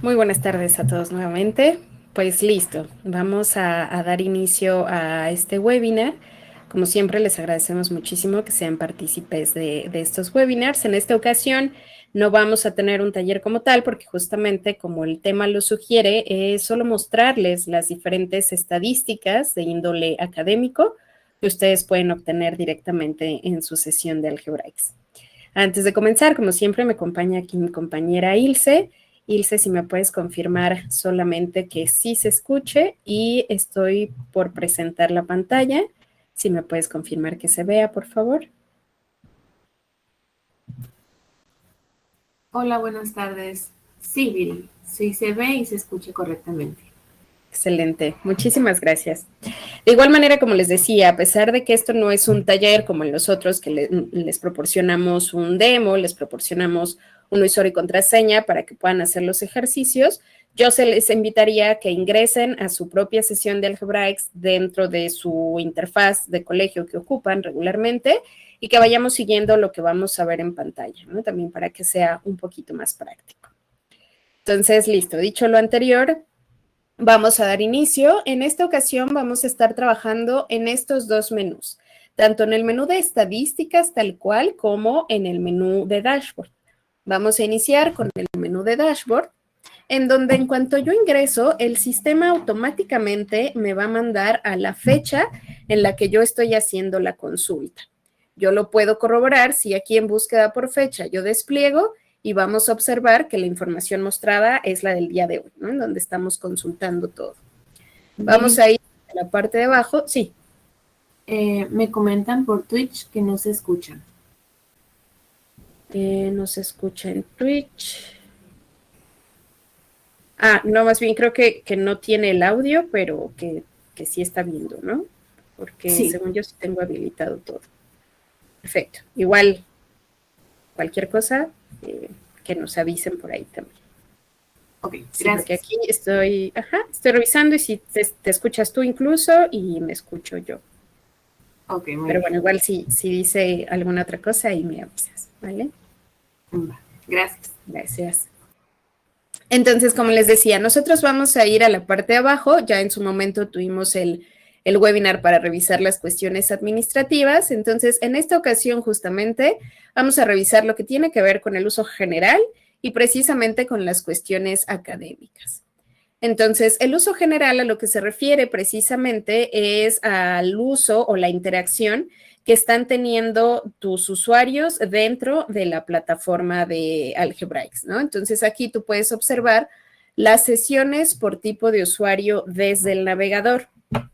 Muy buenas tardes a todos nuevamente. Pues listo, vamos a dar inicio a este webinar. Como siempre, les agradecemos muchísimo que sean partícipes de estos webinars. En esta ocasión no vamos a tener un taller como tal, porque justamente como el tema lo sugiere, es solo mostrarles las diferentes estadísticas de índole académico que ustedes pueden obtener directamente en su sesión de Algebraics. Antes de comenzar, como siempre, me acompaña aquí mi compañera Ilse. Ilse, si me puedes confirmar solamente que sí se escuche y estoy por presentar la pantalla. Si me puedes confirmar que se vea, por favor. Hola, buenas tardes. Sí, Viri, sí se ve y se escucha correctamente. Excelente, muchísimas gracias. De igual manera, como les decía, a pesar de que esto no es un taller como en los otros, que les proporcionamos un demo, les proporcionamos un usuario y contraseña para que puedan hacer los ejercicios, yo se les invitaría a que ingresen a su propia sesión de Algebraics dentro de su interfaz de colegio que ocupan regularmente y que vayamos siguiendo lo que vamos a ver en pantalla, ¿no? También para que sea un poquito más práctico. Entonces, listo, dicho lo anterior, vamos a dar inicio. En esta ocasión vamos a estar trabajando en estos dos menús, tanto en el menú de estadísticas tal cual como en el menú de dashboard. Vamos a iniciar con el menú de dashboard, en donde en cuanto yo ingreso, el sistema automáticamente me va a mandar a la fecha en la que yo estoy haciendo la consulta. Yo lo puedo corroborar si aquí en búsqueda por fecha yo despliego y vamos a observar que la información mostrada es la del día de hoy, ¿no? En donde estamos consultando todo. Vamos Viri, a ir a la parte de abajo. Sí. me comentan por Twitch que no se escuchan. Nos escucha en Twitch. No, más bien creo que no tiene el audio, pero que sí está viendo, ¿no? Porque Sí, según yo sí tengo habilitado todo. Perfecto. Igual, cualquier cosa, que nos avisen por ahí también. ok, Sí, porque gracias. aquí estoy revisando y si te escuchas tú incluso y me escucho yo. Ok, muy Pero bien. bueno, igual si dice alguna otra cosa ahí me avisas, ¿vale? Va, gracias. Gracias. Entonces, como les decía, nosotros vamos a ir a la parte de abajo. Ya en su momento tuvimos el webinar para revisar las cuestiones administrativas. Entonces, en esta ocasión justamente vamos a revisar lo que tiene que ver con el uso general y precisamente con las cuestiones académicas. Entonces, el uso general a lo que se refiere precisamente es al uso o la interacción que están teniendo tus usuarios dentro de la plataforma de Algebraics, ¿no? Entonces, aquí tú puedes observar las sesiones por tipo de usuario desde el navegador.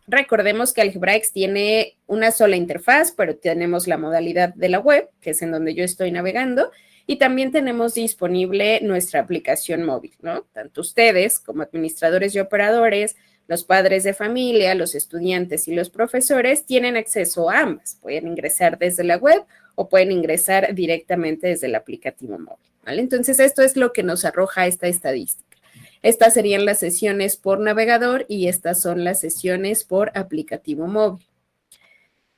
Recordemos que Algebraics tiene una sola interfaz, pero tenemos la modalidad de la web, que es en donde yo estoy navegando, y también tenemos disponible nuestra aplicación móvil, ¿no? Tanto ustedes como administradores y operadores, los padres de familia, los estudiantes y los profesores tienen acceso a ambas. Pueden ingresar desde la web o pueden ingresar directamente desde el aplicativo móvil, ¿vale? Entonces, esto es lo que nos arroja esta estadística. Estas serían las sesiones por navegador y estas son las sesiones por aplicativo móvil.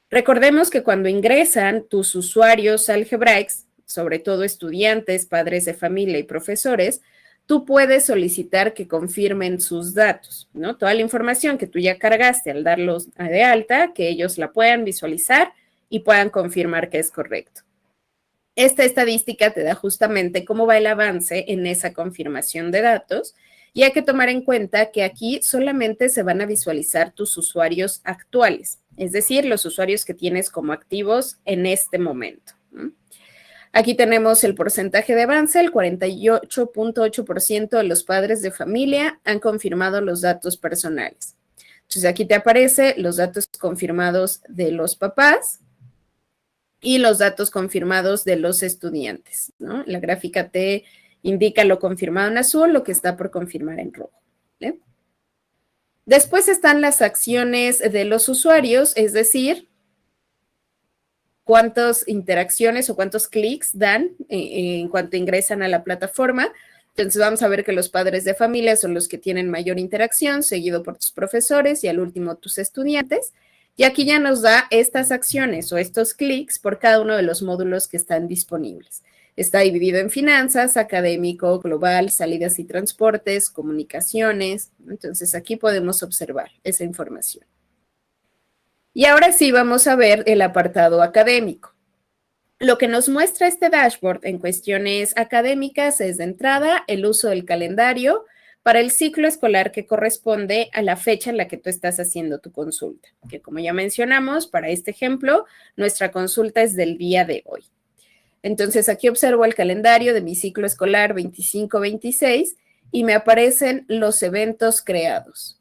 Recordemos que cuando ingresan tus usuarios Algebraics, sobre todo estudiantes, padres de familia y profesores, tú puedes solicitar que confirmen sus datos, ¿no? Toda la información que tú ya cargaste al darlos de alta, que ellos la puedan visualizar y puedan confirmar que es correcto. Esta estadística te da justamente cómo va el avance en esa confirmación de datos y hay que tomar en cuenta que aquí solamente se van a visualizar tus usuarios actuales, es decir, los usuarios que tienes como activos en este momento. Aquí tenemos el porcentaje de avance, el 48.8% de los padres de familia han confirmado los datos personales. Entonces aquí te aparece los datos confirmados de los papás y los datos confirmados de los estudiantes, ¿no? La gráfica te indica lo confirmado en azul, lo que está por confirmar en rojo, ¿vale? Después están las acciones de los usuarios, es decir, cuántas interacciones o cuántos clics dan en cuanto ingresan a la plataforma. Entonces vamos a ver que los padres de familia son los que tienen mayor interacción, seguido por tus profesores y al último tus estudiantes. Y aquí ya nos da estas acciones o estos clics por cada uno de los módulos que están disponibles. Está dividido en finanzas, académico, global, salidas y transportes, comunicaciones. Entonces aquí podemos observar esa información. Y ahora sí vamos a ver el apartado académico. Lo que nos muestra este dashboard en cuestiones académicas es de entrada el uso del calendario para el ciclo escolar que corresponde a la fecha en la que tú estás haciendo tu consulta, que como ya mencionamos, para este ejemplo, nuestra consulta es del día de hoy. Entonces aquí observo el calendario de mi ciclo escolar 25-26 y me aparecen los eventos creados.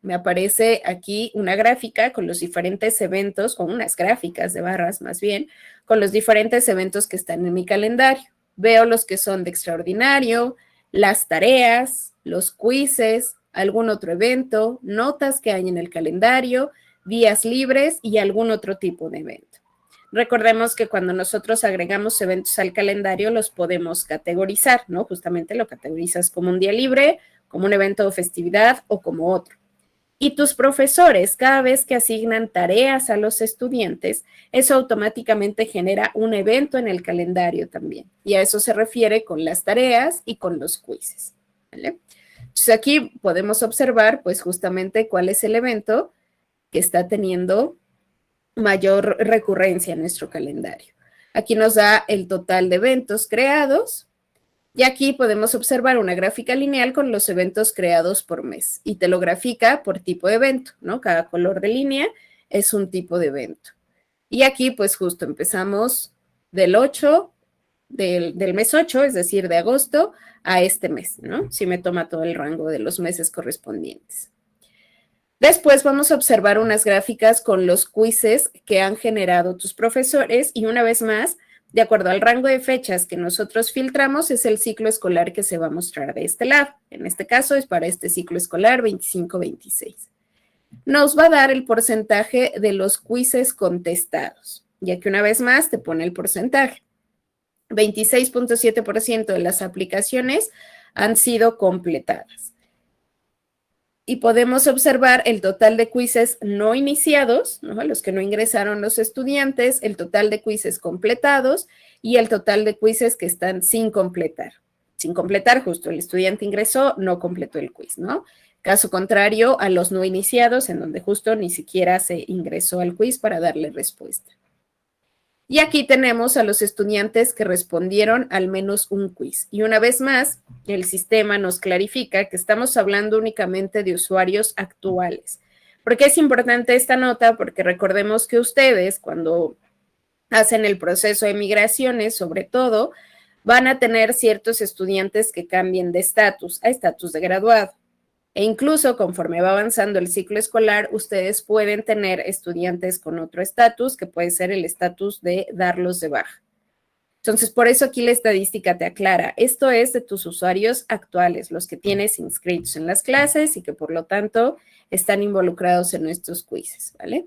Me aparece aquí una gráfica con los diferentes eventos, o unas gráficas de barras más bien, con los diferentes eventos que están en mi calendario. Veo los que son de extraordinario, las tareas, los quizzes, algún otro evento, notas que hay en el calendario, días libres y algún otro tipo de evento. Recordemos que cuando nosotros agregamos eventos al calendario los podemos categorizar, ¿no? Justamente lo categorizas como un día libre, como un evento o festividad o como otro. Y tus profesores, cada vez que asignan tareas a los estudiantes, eso automáticamente genera un evento en el calendario también. Y a eso se refiere con las tareas y con los quizzes, ¿vale? Entonces aquí podemos observar, pues, justamente cuál es el evento que está teniendo mayor recurrencia en nuestro calendario. Aquí nos da el total de eventos creados. Y aquí podemos observar una gráfica lineal con los eventos creados por mes y te lo grafica por tipo de evento, ¿no? Cada color de línea es un tipo de evento. Y aquí pues justo empezamos del 8, del mes 8, es decir, de agosto a este mes, ¿no? Si me toma todo el rango de los meses correspondientes. Después vamos a observar unas gráficas con los quizzes que han generado tus profesores y una vez más, de acuerdo al rango de fechas que nosotros filtramos, es el ciclo escolar que se va a mostrar de este lado. En este caso es para este ciclo escolar 25-26. Nos va a dar el porcentaje de los quizzes contestados. Y aquí una vez más te pone el porcentaje. 26.7% de las aplicaciones han sido completadas. Y podemos observar el total de quizzes no iniciados, ¿no? Los que no ingresaron los estudiantes, el total de quizzes completados y el total de quizzes que están sin completar. Sin completar, justo el estudiante ingresó, no completó el quiz, ¿no? Caso contrario a los no iniciados, en donde justo ni siquiera se ingresó al quiz para darle respuesta. Y aquí tenemos a los estudiantes que respondieron al menos un quiz. Y una vez más, el sistema nos clarifica que estamos hablando únicamente de usuarios actuales. ¿Por qué es importante esta nota? Porque recordemos que ustedes, cuando hacen el proceso de migraciones, sobre todo, van a tener ciertos estudiantes que cambien de estatus a estatus de graduado. E incluso conforme va avanzando el ciclo escolar, ustedes pueden tener estudiantes con otro estatus, que puede ser el estatus de darlos de baja. Entonces, por eso aquí la estadística te aclara, esto es de tus usuarios actuales, los que tienes inscritos en las clases y que por lo tanto están involucrados en estos quizzes, ¿vale?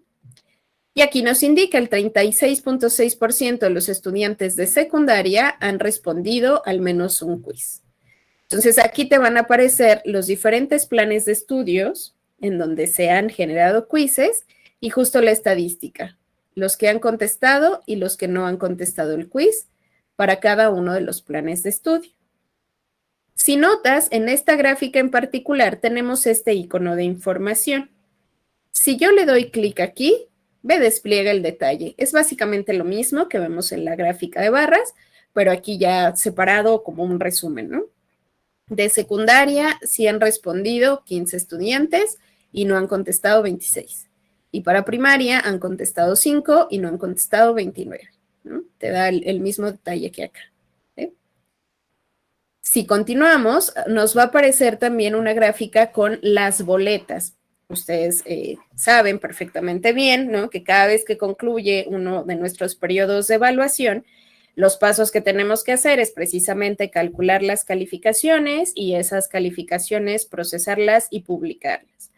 Y aquí nos indica el 36.6% de los estudiantes de secundaria han respondido al menos un quiz. Entonces, aquí te van a aparecer los diferentes planes de estudios en donde se han generado quizzes y justo la estadística, los que han contestado y los que no han contestado el quiz para cada uno de los planes de estudio. Si notas, en esta gráfica en particular tenemos este icono de información. Si yo le doy clic aquí, me despliega el detalle. Es básicamente lo mismo que vemos en la gráfica de barras, pero aquí ya separado como un resumen, ¿no? De secundaria, sí han respondido 15 estudiantes y no han contestado 26. Y para primaria han contestado 5 y no han contestado 29. ¿No? Te da el mismo detalle que acá. ¿Sí? Si continuamos, nos va a aparecer también una gráfica con las boletas. Ustedes saben perfectamente bien, ¿no? Que cada vez que concluye uno de nuestros periodos de evaluación, los pasos que tenemos que hacer es precisamente calcular las calificaciones y esas calificaciones procesarlas y publicarlas.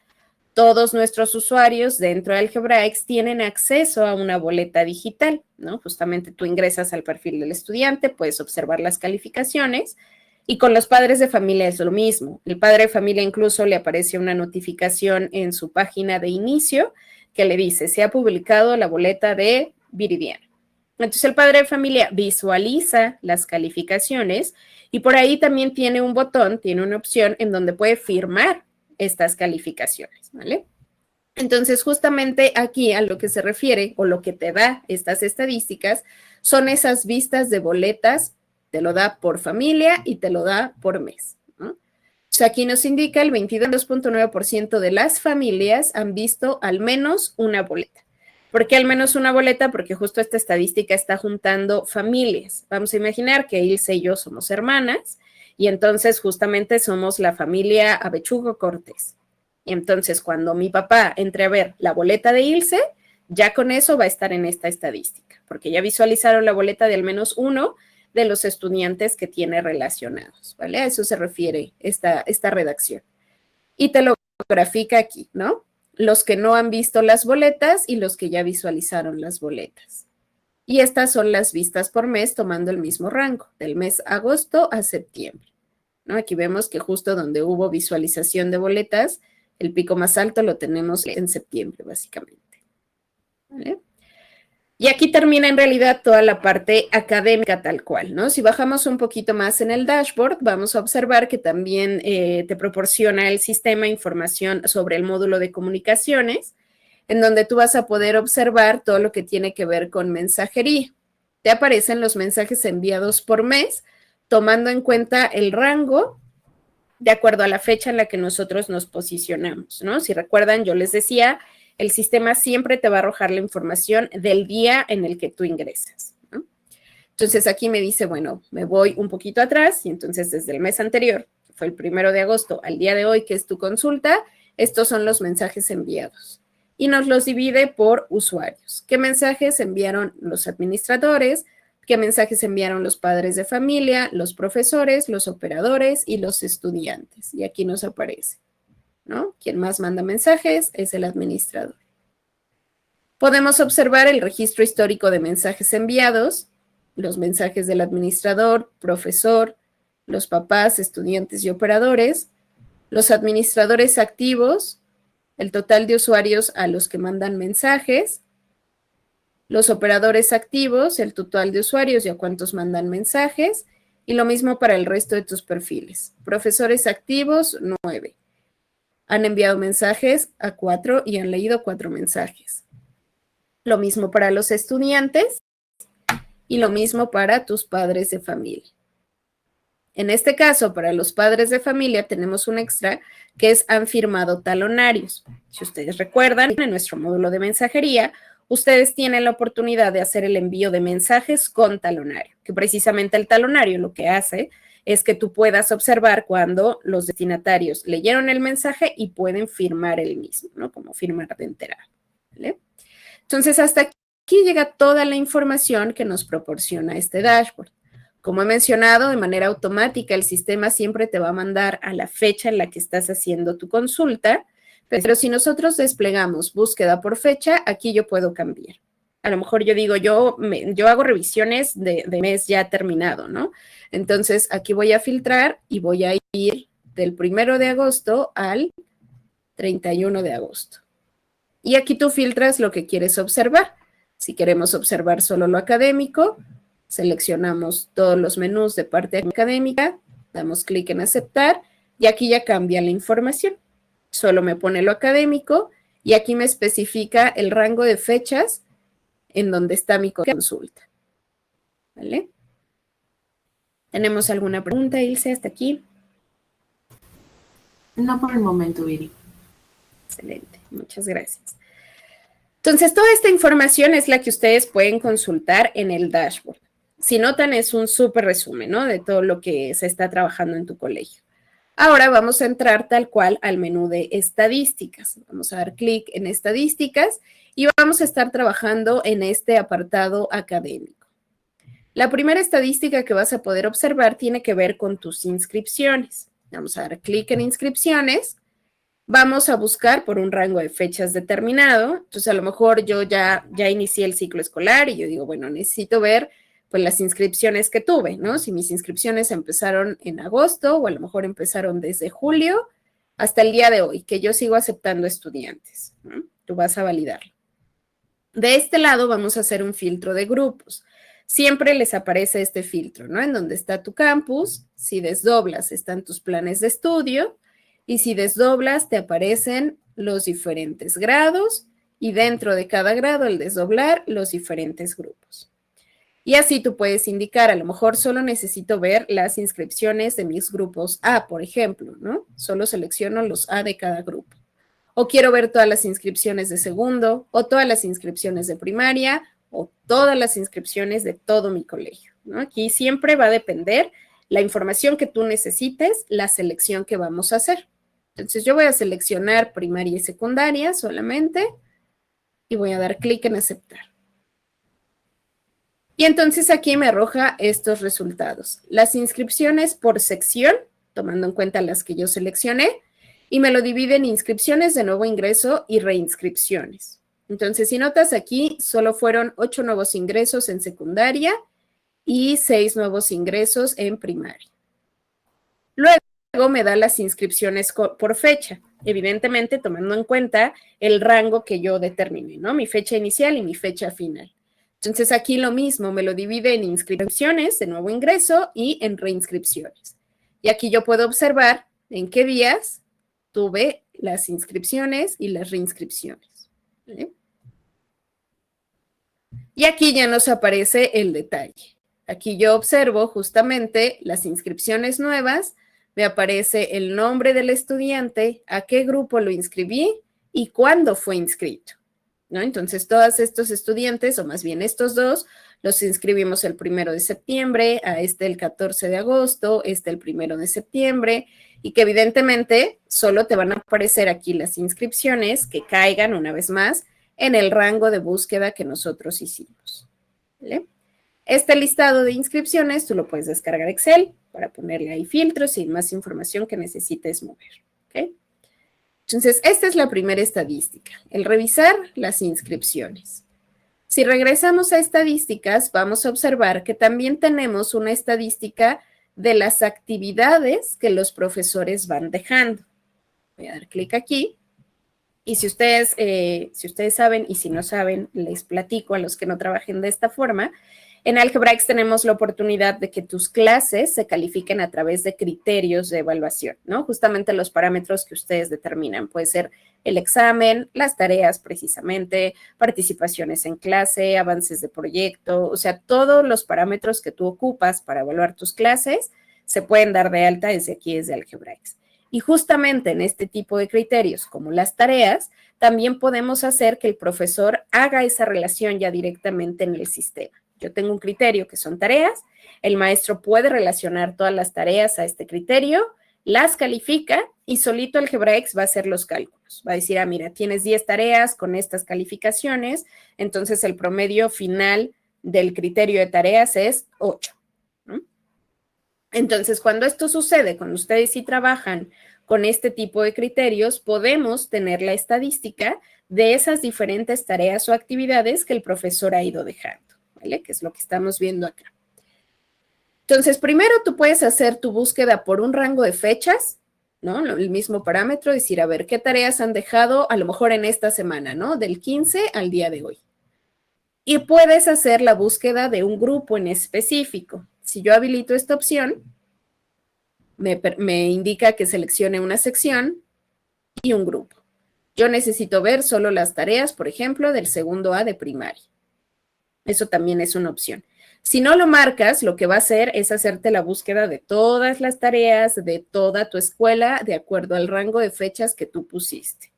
Todos nuestros usuarios dentro de Algebraics tienen acceso a una boleta digital, ¿no? Justamente tú ingresas al perfil del estudiante, puedes observar las calificaciones y con los padres de familia es lo mismo. El padre de familia incluso le aparece una notificación en su página de inicio que le dice, se ha publicado la boleta de Viridiana. Entonces el padre de familia visualiza las calificaciones y por ahí también tiene un botón, tiene una opción en donde puede firmar estas calificaciones, ¿vale? Entonces, justamente aquí a lo que se refiere o lo que te da estas estadísticas son esas vistas de boletas, te lo da por familia y te lo da por mes, ¿no? O sea, aquí nos indica el 22.9% de las familias han visto al menos una boleta. ¿Por qué al menos una boleta? Porque justo esta estadística está juntando familias. Vamos a imaginar que Ilse y yo somos hermanas y entonces justamente somos la familia Avechugo Cortés. Y entonces cuando mi papá entre a ver la boleta de Ilse, ya con eso va a estar en esta estadística, porque ya visualizaron la boleta de al menos uno de los estudiantes que tiene relacionados, ¿vale? A eso se refiere esta redacción. Y te lo grafica aquí, ¿no? Los que no han visto las boletas y los que ya visualizaron las boletas. Y estas son las vistas por mes tomando el mismo rango, del mes agosto a septiembre, ¿no? Aquí vemos que justo donde hubo visualización de boletas, el pico más alto lo tenemos en septiembre, básicamente, ¿vale? Y aquí termina en realidad toda la parte académica tal cual, ¿no? Si bajamos un poquito más en el dashboard, vamos a observar que también te proporciona el sistema información sobre el módulo de comunicaciones, en donde tú vas a poder observar todo lo que tiene que ver con mensajería. Te aparecen los mensajes enviados por mes, tomando en cuenta el rango de acuerdo a la fecha en la que nosotros nos posicionamos, ¿no? Si recuerdan, yo les decía, el sistema siempre te va a arrojar la información del día en el que tú ingresas, ¿no? Entonces aquí me dice, bueno, me voy un poquito atrás y entonces desde el mes anterior, que fue el 1 de agosto, al día de hoy, que es tu consulta, estos son los mensajes enviados. Y nos los divide por usuarios. ¿Qué mensajes enviaron los administradores? ¿Qué mensajes enviaron los padres de familia, los profesores, los operadores y los estudiantes? Y aquí nos aparece, ¿no? Quien más manda mensajes es el administrador. Podemos observar el registro histórico de mensajes enviados, los mensajes del administrador, profesor, los papás, estudiantes y operadores, los administradores activos, el total de usuarios a los que mandan mensajes, los operadores activos, el total de usuarios y a cuántos mandan mensajes, y lo mismo para el resto de tus perfiles. Profesores activos, 9. Han enviado mensajes a 4 y han leído 4 mensajes. Lo mismo para los estudiantes y lo mismo para tus padres de familia. En este caso, para los padres de familia tenemos un extra que es han firmado talonarios. Si ustedes recuerdan, en nuestro módulo de mensajería, ustedes tienen la oportunidad de hacer el envío de mensajes con talonario, que precisamente el talonario lo que hace es que tú puedas observar cuando los destinatarios leyeron el mensaje y pueden firmar el mismo, ¿no? Como firmar de enterado, ¿vale? Entonces, hasta aquí llega toda la información que nos proporciona este dashboard. Como he mencionado, de manera automática, el sistema siempre te va a mandar a la fecha en la que estás haciendo tu consulta, pero si nosotros desplegamos búsqueda por fecha, aquí yo puedo cambiar. A lo mejor yo digo, yo hago revisiones de mes ya terminado, ¿no? Entonces, aquí voy a filtrar y voy a ir del 1 de agosto al 31 de agosto. Y aquí tú filtras lo que quieres observar. Si queremos observar solo lo académico, seleccionamos todos los menús de parte académica, damos clic en aceptar y aquí ya cambia la información. Solo me pone lo académico y aquí me especifica el rango de fechas en donde está mi consulta. ¿Vale? ¿Tenemos alguna pregunta, Ilse, hasta aquí? No por el momento, Viri. Excelente, muchas gracias. Entonces, toda esta información es la que ustedes pueden consultar en el dashboard. Si notan, es un súper resumen, ¿no? De todo lo que se está trabajando en tu colegio. Ahora vamos a entrar tal cual al menú de estadísticas. Vamos a dar clic en estadísticas y vamos a estar trabajando en este apartado académico. La primera estadística que vas a poder observar tiene que ver con tus inscripciones. Vamos a dar clic en inscripciones. Vamos a buscar por un rango de fechas determinado. Entonces, a lo mejor yo ya inicié el ciclo escolar y yo digo, bueno, necesito ver pues las inscripciones que tuve, ¿no? Si mis inscripciones empezaron en agosto o a lo mejor empezaron desde julio hasta el día de hoy, que yo sigo aceptando estudiantes, ¿no? tú vas a validarlo. De este lado vamos a hacer un filtro de grupos. Siempre les aparece este filtro, ¿no? En donde está tu campus, si desdoblas están tus planes de estudio y si desdoblas te aparecen los diferentes grados y dentro de cada grado al desdoblar los diferentes grupos. Y así tú puedes indicar, a lo mejor solo necesito ver las inscripciones de mis grupos A, por ejemplo, ¿no? Solo selecciono los A de cada grupo. O quiero ver todas las inscripciones de segundo, o todas las inscripciones de primaria, o todas las inscripciones de todo mi colegio, ¿no? Aquí siempre va a depender la información que tú necesites, la selección que vamos a hacer. Entonces yo voy a seleccionar primaria y secundaria solamente y voy a dar clic en aceptar. Y entonces aquí me arroja estos resultados. Las inscripciones por sección, tomando en cuenta las que yo seleccioné, y me lo divide en inscripciones de nuevo ingreso y reinscripciones. Entonces, si notas aquí, solo fueron 8 nuevos ingresos en secundaria y 6 nuevos ingresos en primaria. Luego me da las inscripciones por fecha, evidentemente tomando en cuenta el rango que yo determiné, ¿no? Mi fecha inicial y mi fecha final. Entonces, aquí lo mismo, me lo divide en inscripciones de nuevo ingreso y en reinscripciones. Y aquí yo puedo observar en qué días tuve las inscripciones y las reinscripciones. ¿Vale? Y aquí ya nos aparece el detalle. Aquí yo observo justamente las inscripciones nuevas, me aparece el nombre del estudiante, a qué grupo lo inscribí y cuándo fue inscrito, ¿no? Entonces, todos estos estudiantes, o más bien estos dos, los inscribimos el 1 de septiembre, a este el 14 de agosto, este el 1 de septiembre, y que evidentemente solo te van a aparecer aquí las inscripciones que caigan una vez más en el rango de búsqueda que nosotros hicimos. ¿Vale? Este listado de inscripciones tú lo puedes descargar Excel para ponerle ahí filtros y más información que necesites mover. ¿Okay? Entonces, esta es la primera estadística, el revisar las inscripciones. Si regresamos a estadísticas, vamos a observar que también tenemos una estadística de las actividades que los profesores van dejando. Voy a dar clic aquí. Y si ustedes saben y si no saben, les platico a los que no trabajen de esta forma. En Algebraics tenemos la oportunidad de que tus clases se califiquen a través de criterios de evaluación, ¿no? Justamente los parámetros que ustedes determinan. Puede ser el examen, las tareas precisamente, participaciones en clase, avances de proyecto, o sea, todos los parámetros que tú ocupas para evaluar tus clases se pueden dar de alta desde aquí, desde Algebraics. Y justamente en este tipo de criterios, como las tareas, también podemos hacer que el profesor haga esa relación ya directamente en el sistema. Yo tengo un criterio que son tareas, el maestro puede relacionar todas las tareas a este criterio, las califica y solito Algebraics va a hacer los cálculos. Va a decir, mira, tienes 10 tareas con estas calificaciones, entonces el promedio final del criterio de tareas es 8. ¿No? Entonces, cuando esto sucede, cuando ustedes sí trabajan con este tipo de criterios, podemos tener la estadística de esas diferentes tareas o actividades que el profesor ha ido dejando. ¿Vale? Que es lo que estamos viendo acá. Entonces, primero tú puedes hacer tu búsqueda por un rango de fechas, ¿no? El mismo parámetro, decir, a ver, ¿qué tareas han dejado a lo mejor en esta semana, ¿no? Del 15 al día de hoy. Y puedes hacer la búsqueda de un grupo en específico. Si yo habilito esta opción, me indica que seleccione una sección y un grupo. Yo necesito ver solo las tareas, por ejemplo, del segundo A de primaria. Eso también es una opción. Si no lo marcas, lo que va a hacer es hacerte la búsqueda de todas las tareas de toda tu escuela de acuerdo al rango de fechas que tú pusiste.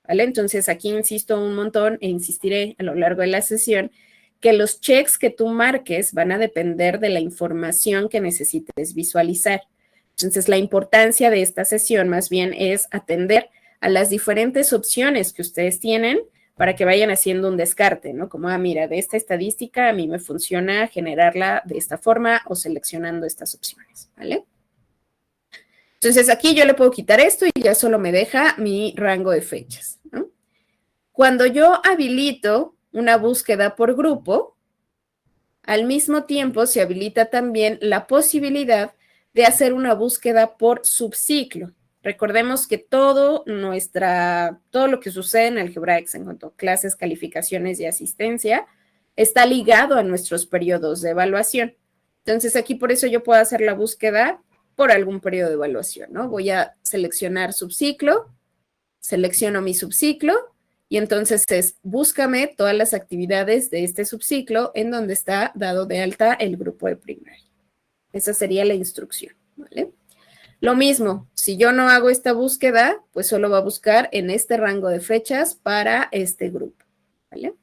¿Vale? Entonces, aquí insisto un montón e insistiré a lo largo de la sesión que los checks que tú marques van a depender de la información que necesites visualizar. Entonces, la importancia de esta sesión más bien es atender a las diferentes opciones que ustedes tienen para que vayan haciendo un descarte, ¿no? Como, mira, de esta estadística a mí me funciona generarla de esta forma o seleccionando estas opciones, ¿vale? Entonces, aquí yo le puedo quitar esto y ya solo me deja mi rango de fechas, ¿no? Cuando yo habilito una búsqueda por grupo, al mismo tiempo se habilita también la posibilidad de hacer una búsqueda por subciclo. Recordemos que todo lo que sucede en Algebraics en cuanto a clases, calificaciones y asistencia está ligado a nuestros periodos de evaluación. Entonces, aquí por eso yo puedo hacer la búsqueda por algún periodo de evaluación, ¿no? Voy a seleccionar subciclo, selecciono mi subciclo y entonces búscame todas las actividades de este subciclo en donde está dado de alta el grupo de primaria. Esa sería la instrucción, ¿vale? Lo mismo, si yo no hago esta búsqueda, pues solo va a buscar en este rango de fechas para este grupo, ¿vale?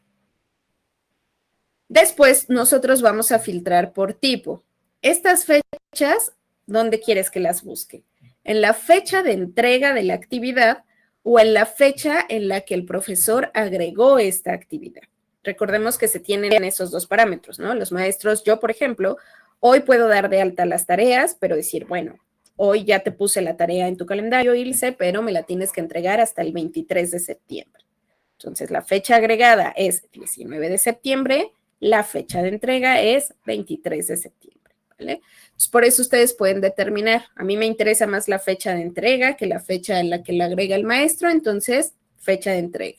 Después, nosotros vamos a filtrar por tipo. Estas fechas, ¿dónde quieres que las busque? ¿En la fecha de entrega de la actividad o en la fecha en la que el profesor agregó esta actividad? Recordemos que se tienen esos dos parámetros, ¿no? Los maestros, yo, por ejemplo, hoy puedo dar de alta las tareas, pero decir, bueno, hoy ya te puse la tarea en tu calendario, Ilse, pero me la tienes que entregar hasta el 23 de septiembre. Entonces, la fecha agregada es 19 de septiembre, la fecha de entrega es 23 de septiembre, ¿vale? Entonces, por eso ustedes pueden determinar, a mí me interesa más la fecha de entrega que la fecha en la que la agrega el maestro, entonces, fecha de entrega.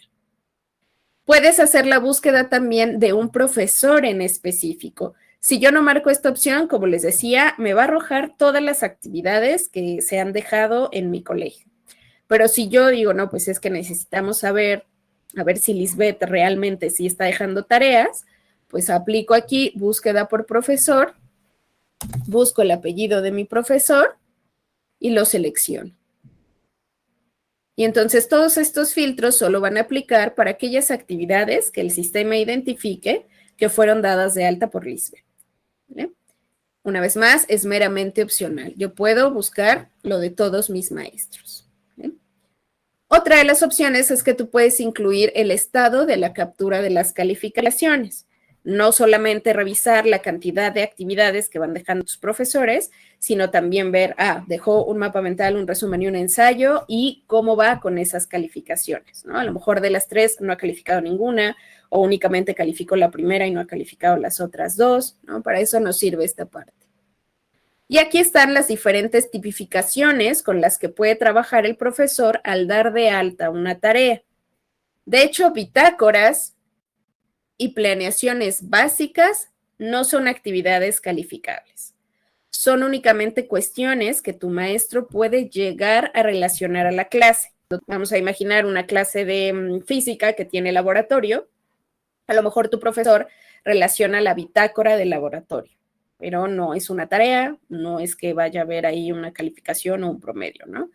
Puedes hacer la búsqueda también de un profesor en específico. Si yo no marco esta opción, como les decía, me va a arrojar todas las actividades que se han dejado en mi colegio. Pero si yo digo, no, pues es que necesitamos saber, a ver si Lisbeth realmente sí está dejando tareas, pues aplico aquí búsqueda por profesor, busco el apellido de mi profesor y lo selecciono. Y entonces todos estos filtros solo van a aplicar para aquellas actividades que el sistema identifique que fueron dadas de alta por Lisbeth, ¿vale? Una vez más, es meramente opcional. Yo puedo buscar lo de todos mis maestros, ¿vale? Otra de las opciones es que tú puedes incluir el estado de la captura de las calificaciones. No solamente revisar la cantidad de actividades que van dejando tus profesores, sino también ver, dejó un mapa mental, un resumen y un ensayo y cómo va con esas calificaciones, ¿no? A lo mejor de las 3 no ha calificado ninguna o únicamente calificó la primera y no ha calificado las otras 2, ¿no? Para eso nos sirve esta parte. Y aquí están las diferentes tipificaciones con las que puede trabajar el profesor al dar de alta una tarea. De hecho, bitácoras y planeaciones básicas no son actividades calificables. Son únicamente cuestiones que tu maestro puede llegar a relacionar a la clase. Vamos a imaginar una clase de física que tiene laboratorio. A lo mejor tu profesor relaciona la bitácora del laboratorio, pero no es una tarea, no es que vaya a haber ahí una calificación o un promedio, ¿no?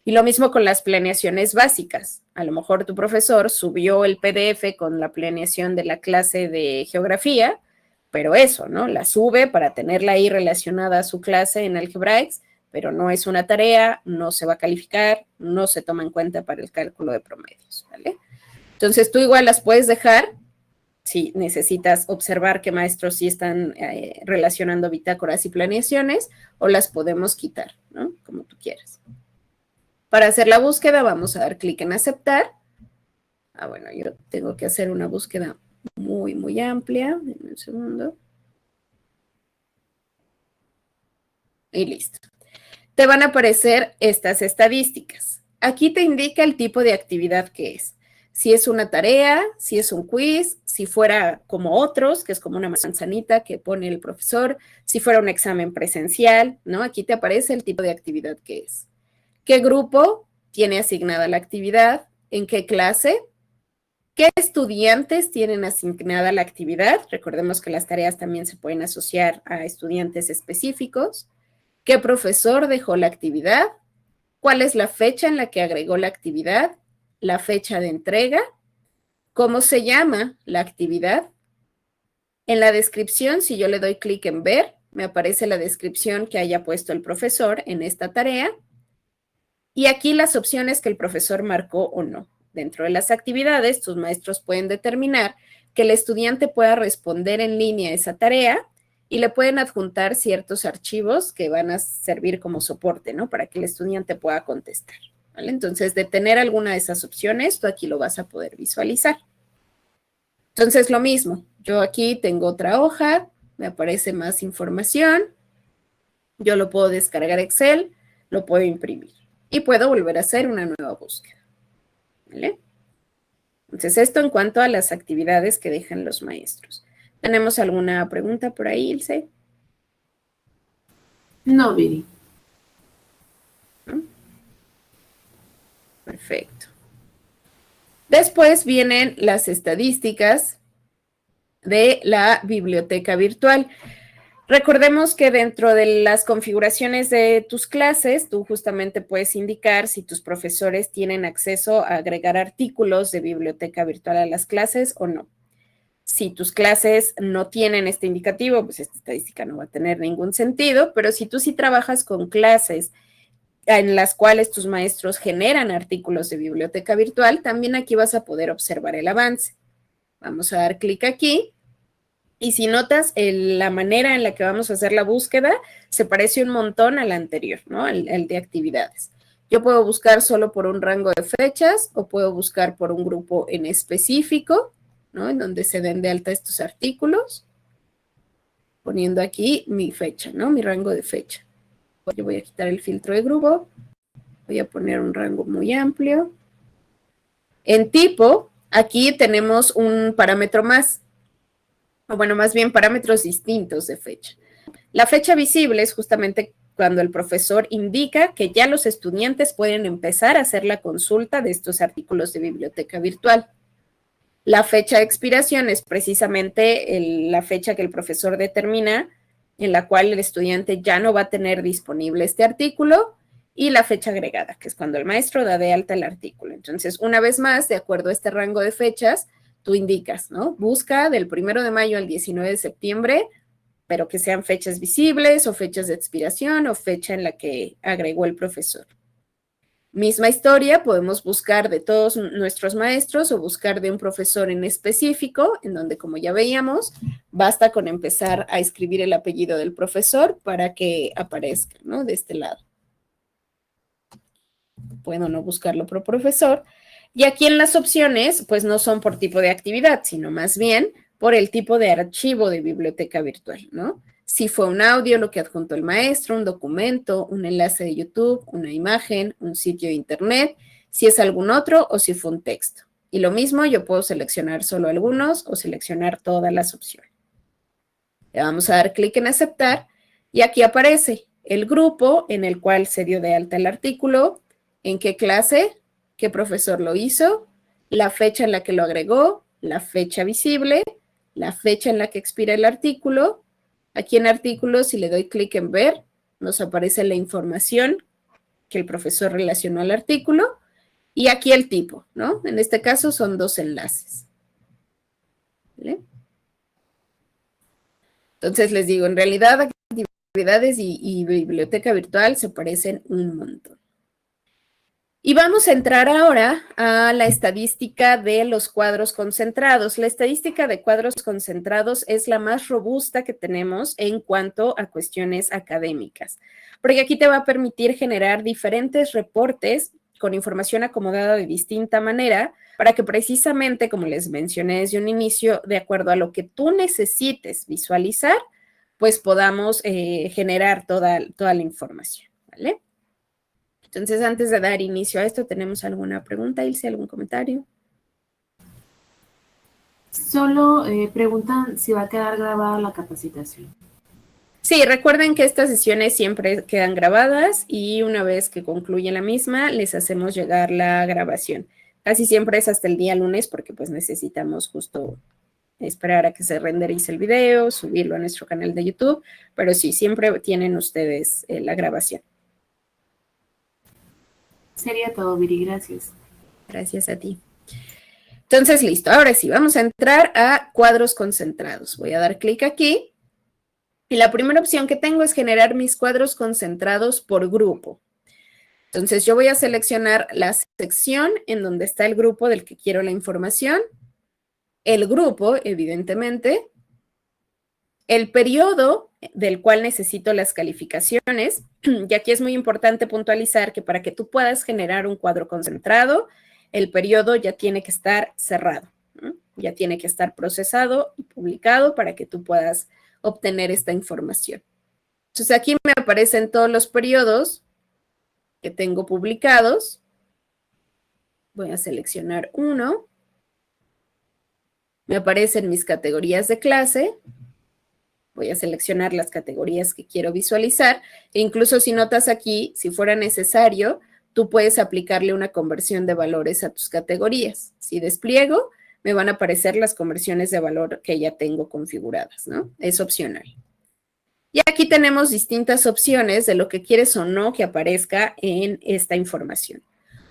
Y lo mismo con las planeaciones básicas. A lo mejor tu profesor subió el PDF con la planeación de la clase de geografía, pero eso, ¿no? La sube para tenerla ahí relacionada a su clase en Algebraics, pero no es una tarea, no se va a calificar, no se toma en cuenta para el cálculo de promedios, ¿vale? Entonces tú igual las puedes dejar si necesitas observar qué maestros sí están relacionando bitácoras y planeaciones, o las podemos quitar, ¿no? Como tú quieras. Para hacer la búsqueda vamos a dar clic en aceptar. Bueno, yo tengo que hacer una búsqueda muy, muy amplia. Denme un segundo. Y listo. Te van a aparecer estas estadísticas. Aquí te indica el tipo de actividad que es. Si es una tarea, si es un quiz, si fuera como otros, que es como una manzanita que pone el profesor, si fuera un examen presencial, ¿no? Aquí te aparece el tipo de actividad que es. ¿Qué grupo tiene asignada la actividad? ¿En qué clase? ¿Qué estudiantes tienen asignada la actividad? Recordemos que las tareas también se pueden asociar a estudiantes específicos. ¿Qué profesor dejó la actividad? ¿Cuál es la fecha en la que agregó la actividad? La fecha de entrega. ¿Cómo se llama la actividad? En la descripción, si yo le doy clic en ver, me aparece la descripción que haya puesto el profesor en esta tarea. Y aquí las opciones que el profesor marcó o no. Dentro de las actividades, tus maestros pueden determinar que el estudiante pueda responder en línea a esa tarea y le pueden adjuntar ciertos archivos que van a servir como soporte, ¿no? Para que el estudiante pueda contestar, ¿vale? Entonces, de tener alguna de esas opciones, tú aquí lo vas a poder visualizar. Entonces, lo mismo. Yo aquí tengo otra hoja, me aparece más información. Yo lo puedo descargar Excel, lo puedo imprimir. y puedo volver a hacer una nueva búsqueda, ¿vale? Entonces, esto en cuanto a las actividades que dejan los maestros. ¿Tenemos alguna pregunta por ahí, Ilse? No, Viri. ¿No? Perfecto. Después vienen las estadísticas de la biblioteca virtual. Recordemos que dentro de las configuraciones de tus clases, tú justamente puedes indicar si tus profesores tienen acceso a agregar artículos de biblioteca virtual a las clases o no. Si tus clases no tienen este indicativo, pues esta estadística no va a tener ningún sentido, pero si tú sí trabajas con clases en las cuales tus maestros generan artículos de biblioteca virtual, también aquí vas a poder observar el avance. Vamos a dar clic aquí. Y si notas, la manera en la que vamos a hacer la búsqueda se parece un montón a la anterior, ¿no? El de actividades. Yo puedo buscar solo por un rango de fechas o puedo buscar por un grupo en específico, ¿no? En donde se den de alta estos artículos, poniendo aquí mi fecha, ¿no? Mi rango de fecha. Yo voy a quitar el filtro de grupo, voy a poner un rango muy amplio. En tipo, aquí tenemos un parámetro más, o bueno, más bien parámetros distintos de fecha. La fecha visible es justamente cuando el profesor indica que ya los estudiantes pueden empezar a hacer la consulta de estos artículos de biblioteca virtual. La fecha de expiración es precisamente la fecha que el profesor determina en la cual el estudiante ya no va a tener disponible este artículo, y la fecha agregada, que es cuando el maestro da de alta el artículo. Entonces, una vez más, de acuerdo a este rango de fechas, tú indicas, ¿no? Busca del 1 de mayo al 19 de septiembre, pero que sean fechas visibles o fechas de expiración o fecha en la que agregó el profesor. Misma historia, podemos buscar de todos nuestros maestros o buscar de un profesor en específico, en donde, como ya veíamos, basta con empezar a escribir el apellido del profesor para que aparezca, ¿no? De este lado. Puedo no buscarlo por profesor. Y aquí en las opciones, pues no son por tipo de actividad, sino más bien por el tipo de archivo de biblioteca virtual, ¿no? Si fue un audio, lo que adjuntó el maestro, un documento, un enlace de YouTube, una imagen, un sitio de internet, si es algún otro o si fue un texto. Y lo mismo, yo puedo seleccionar solo algunos o seleccionar todas las opciones. Le vamos a dar clic en aceptar y aquí aparece el grupo en el cual se dio de alta el artículo, en qué clase, qué profesor lo hizo, la fecha en la que lo agregó, la fecha visible, la fecha en la que expira el artículo. Aquí en artículos, si le doy clic en ver, nos aparece la información que el profesor relacionó al artículo, y aquí el tipo, ¿no? En este caso son 2 enlaces. ¿Vale? Entonces les digo, en realidad actividades y biblioteca virtual se parecen un montón. Y vamos a entrar ahora a la estadística de los cuadros concentrados. La estadística de cuadros concentrados es la más robusta que tenemos en cuanto a cuestiones académicas, porque aquí te va a permitir generar diferentes reportes con información acomodada de distinta manera para que precisamente, como les mencioné desde un inicio, de acuerdo a lo que tú necesites visualizar, pues podamos generar toda la información, ¿vale? Entonces, antes de dar inicio a esto, ¿tenemos alguna pregunta, Ilse, algún comentario? Solo preguntan si va a quedar grabada la capacitación. Sí, recuerden que estas sesiones siempre quedan grabadas y una vez que concluye la misma, les hacemos llegar la grabación. Casi siempre es hasta el día lunes porque pues necesitamos justo esperar a que se renderice el video, subirlo a nuestro canal de YouTube, pero sí, siempre tienen ustedes la grabación. Sería todo, Viri, gracias. Gracias a ti. Entonces, listo. Ahora sí, vamos a entrar a cuadros concentrados. Voy a dar clic aquí. Y la primera opción que tengo es generar mis cuadros concentrados por grupo. Entonces, yo voy a seleccionar la sección en donde está el grupo del que quiero la información, el grupo, evidentemente, el periodo del cual necesito las calificaciones, y aquí es muy importante puntualizar que para que tú puedas generar un cuadro concentrado, el periodo ya tiene que estar cerrado, ¿no? Ya tiene que estar procesado y publicado para que tú puedas obtener esta información. Entonces aquí me aparecen todos los periodos que tengo publicados. Voy a seleccionar uno. Me aparecen mis categorías de clase. Voy a seleccionar las categorías que quiero visualizar. E incluso si notas aquí, si fuera necesario, tú puedes aplicarle una conversión de valores a tus categorías. Si despliego, me van a aparecer las conversiones de valor que ya tengo configuradas, ¿no? Es opcional. Y aquí tenemos distintas opciones de lo que quieres o no que aparezca en esta información.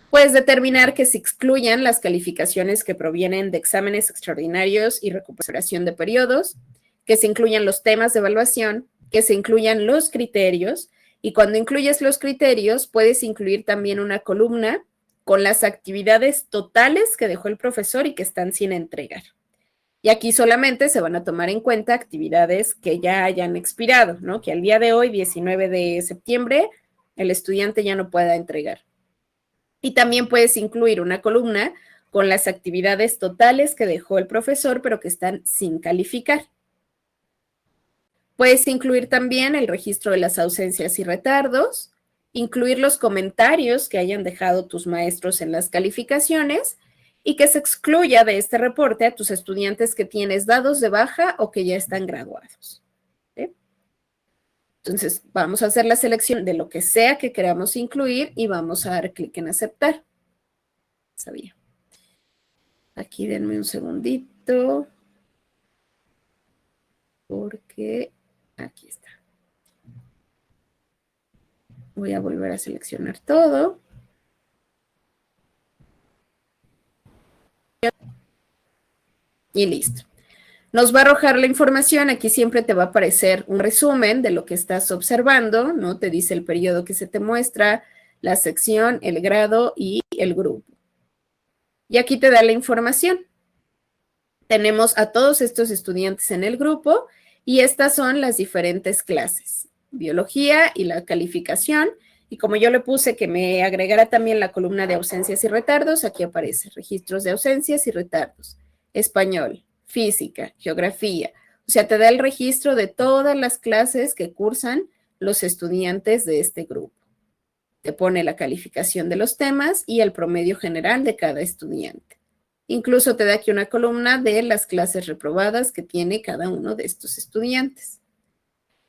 Puedes determinar que se excluyan las calificaciones que provienen de exámenes extraordinarios y recuperación de periodos, que se incluyan los temas de evaluación, que se incluyan los criterios, y cuando incluyes los criterios, puedes incluir también una columna con las actividades totales que dejó el profesor y que están sin entregar. Y aquí solamente se van a tomar en cuenta actividades que ya hayan expirado, ¿no? Que al día de hoy, 19 de septiembre, el estudiante ya no pueda entregar. Y también puedes incluir una columna con las actividades totales que dejó el profesor, pero que están sin calificar. Puedes incluir también el registro de las ausencias y retardos, incluir los comentarios que hayan dejado tus maestros en las calificaciones y que se excluya de este reporte a tus estudiantes que tienes dados de baja o que ya están graduados. ¿Sí? Entonces, vamos a hacer la selección de lo que sea que queramos incluir y vamos a dar clic en aceptar. Sabía. Aquí denme un segundito. Porque aquí está. Voy a volver a seleccionar todo. Y listo. Nos va a arrojar la información. Aquí siempre te va a aparecer un resumen de lo que estás observando, ¿no? Te dice el periodo que se te muestra, la sección, el grado y el grupo. Y aquí te da la información. Tenemos a todos estos estudiantes en el grupo y estas son las diferentes clases. Biología y la calificación. Y como yo le puse que me agregara también la columna de ausencias y retardos, aquí aparece registros de ausencias y retardos. Español, física, geografía. O sea, te da el registro de todas las clases que cursan los estudiantes de este grupo. Te pone la calificación de los temas y el promedio general de cada estudiante. Incluso te da aquí una columna de las clases reprobadas que tiene cada uno de estos estudiantes.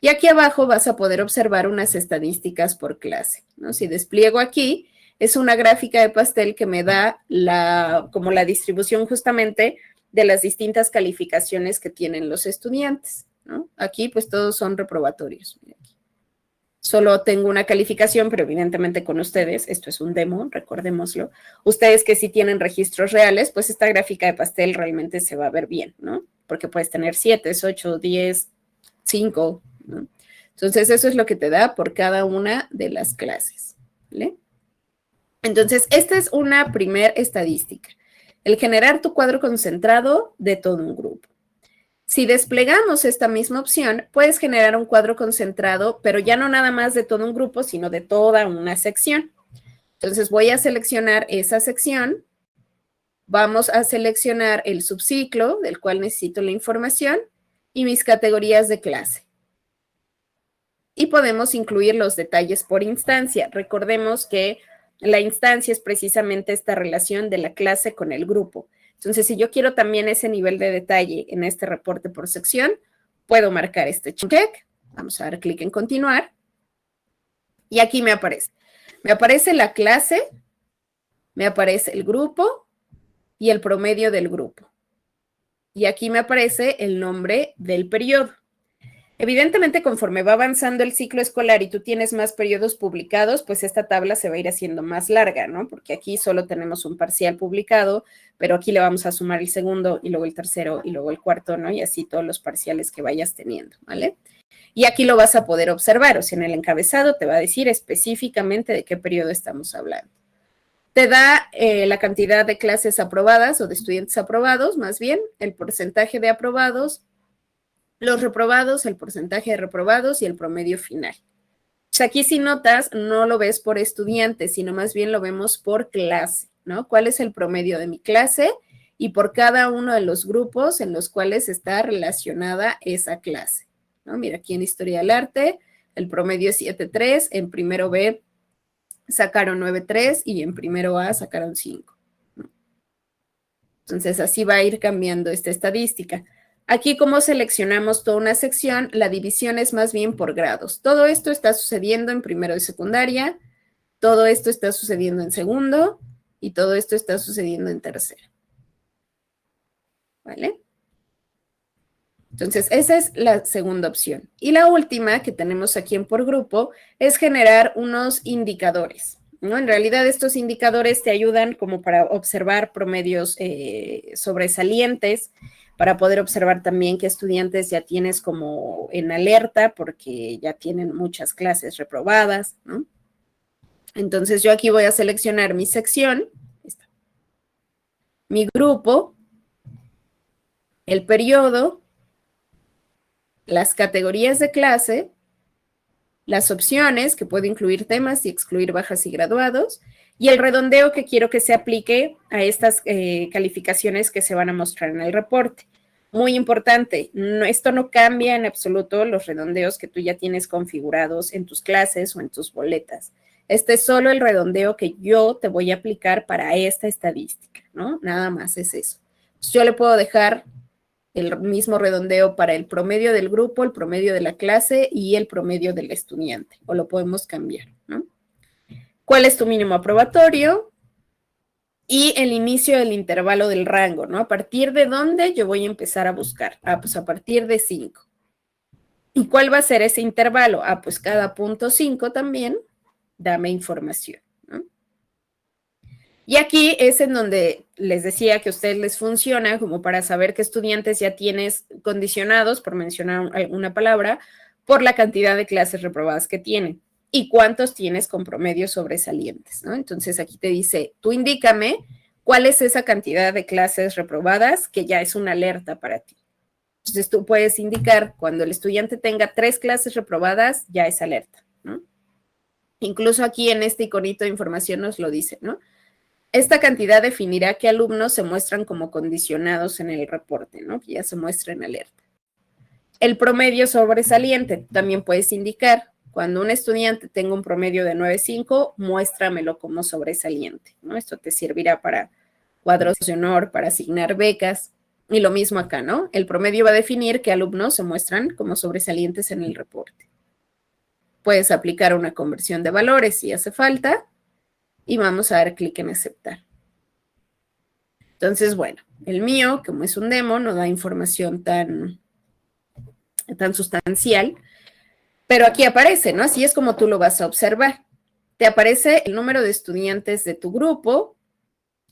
Y aquí abajo vas a poder observar unas estadísticas por clase, ¿no? Si despliego aquí, es una gráfica de pastel que me da como la distribución justamente de las distintas calificaciones que tienen los estudiantes, ¿no? Aquí pues todos son reprobatorios. Mira aquí. Solo tengo una calificación, pero evidentemente con ustedes, esto es un demo, recordémoslo. Ustedes que sí tienen registros reales, pues esta gráfica de pastel realmente se va a ver bien, ¿no? Porque puedes tener 7, 8, 10, 5, ¿no? Entonces, eso es lo que te da por cada una de las clases, ¿vale? Entonces, esta es una primer estadística, el generar tu cuadro concentrado de todo un grupo. Si desplegamos esta misma opción, puedes generar un cuadro concentrado, pero ya no nada más de todo un grupo, sino de toda una sección. Entonces, voy a seleccionar esa sección. Vamos a seleccionar el subciclo del cual necesito la información y mis categorías de clase. Y podemos incluir los detalles por instancia. Recordemos que la instancia es precisamente esta relación de la clase con el grupo. Entonces, si yo quiero también ese nivel de detalle en este reporte por sección, puedo marcar este check. Vamos a dar clic en continuar. Y aquí me aparece. Me aparece la clase, me aparece el grupo y el promedio del grupo. Y aquí me aparece el nombre del periodo. Evidentemente, conforme va avanzando el ciclo escolar y tú tienes más periodos publicados, pues esta tabla se va a ir haciendo más larga, ¿no? Porque aquí solo tenemos un parcial publicado, pero aquí le vamos a sumar el segundo y luego el tercero y luego el cuarto, ¿no? Y así todos los parciales que vayas teniendo, ¿vale? Y aquí lo vas a poder observar, o sea, en el encabezado te va a decir específicamente de qué periodo estamos hablando. Te da la cantidad de clases aprobadas o de estudiantes aprobados, más bien, el porcentaje de aprobados, los reprobados, el porcentaje de reprobados y el promedio final. O sea, aquí si notas, no lo ves por estudiante, sino más bien lo vemos por clase, ¿no? ¿Cuál es el promedio de mi clase? Y por cada uno de los grupos en los cuales está relacionada esa clase, ¿no? Mira, aquí en Historia del Arte, el promedio es 7.3, en primero B sacaron 9.3 y en primero A sacaron 5. Entonces, así va a ir cambiando esta estadística. Aquí, como seleccionamos toda una sección, la división es más bien por grados. Todo esto está sucediendo en primero de secundaria, todo esto está sucediendo en segundo y todo esto está sucediendo en tercero. ¿Vale? Entonces, esa es la segunda opción. Y la última que tenemos aquí en por grupo es generar unos indicadores, ¿no? En realidad, estos indicadores te ayudan como para observar promedios sobresalientes, para poder observar también qué estudiantes ya tienes como en alerta porque ya tienen muchas clases reprobadas, ¿no? Entonces, yo aquí voy a seleccionar mi sección, mi grupo, el periodo, las categorías de clase, las opciones, que puede incluir temas y excluir bajas y graduados, y el redondeo que quiero que se aplique a estas calificaciones que se van a mostrar en el reporte. Muy importante, esto no cambia en absoluto los redondeos que tú ya tienes configurados en tus clases o en tus boletas. Este es solo el redondeo que yo te voy a aplicar para esta estadística, ¿no? Nada más es eso. Yo le puedo dejar el mismo redondeo para el promedio del grupo, el promedio de la clase y el promedio del estudiante, o lo podemos cambiar, ¿no? ¿Cuál es tu mínimo aprobatorio? Y el inicio del intervalo del rango, ¿no? A partir de dónde yo voy a empezar a buscar. Pues a partir de 5. ¿Y cuál va a ser ese intervalo? Pues cada punto 5 también dame información, ¿no? Y aquí es en donde les decía que a ustedes les funciona como para saber qué estudiantes ya tienes condicionados, por mencionar alguna palabra, por la cantidad de clases reprobadas que tienen y cuántos tienes con promedios sobresalientes, ¿no? Entonces aquí te dice, tú indícame cuál es esa cantidad de clases reprobadas que ya es una alerta para ti. Entonces tú puedes indicar cuando el estudiante tenga 3 clases reprobadas, ya es alerta, ¿no? Incluso aquí en este iconito de información nos lo dice, ¿no? Esta cantidad definirá qué alumnos se muestran como condicionados en el reporte, ¿no? Que ya se muestra en alerta. El promedio sobresaliente también puedes indicar. Cuando un estudiante tenga un promedio de 9.5, muéstramelo como sobresaliente, ¿no? Esto te servirá para cuadros de honor, para asignar becas. Y lo mismo acá, ¿no? El promedio va a definir qué alumnos se muestran como sobresalientes en el reporte. Puedes aplicar una conversión de valores si hace falta. Y vamos a dar clic en aceptar. Entonces, bueno, el mío, como es un demo, no da información tan sustancial, pero aquí aparece, ¿no? Así es como tú lo vas a observar. Te aparece el número de estudiantes de tu grupo,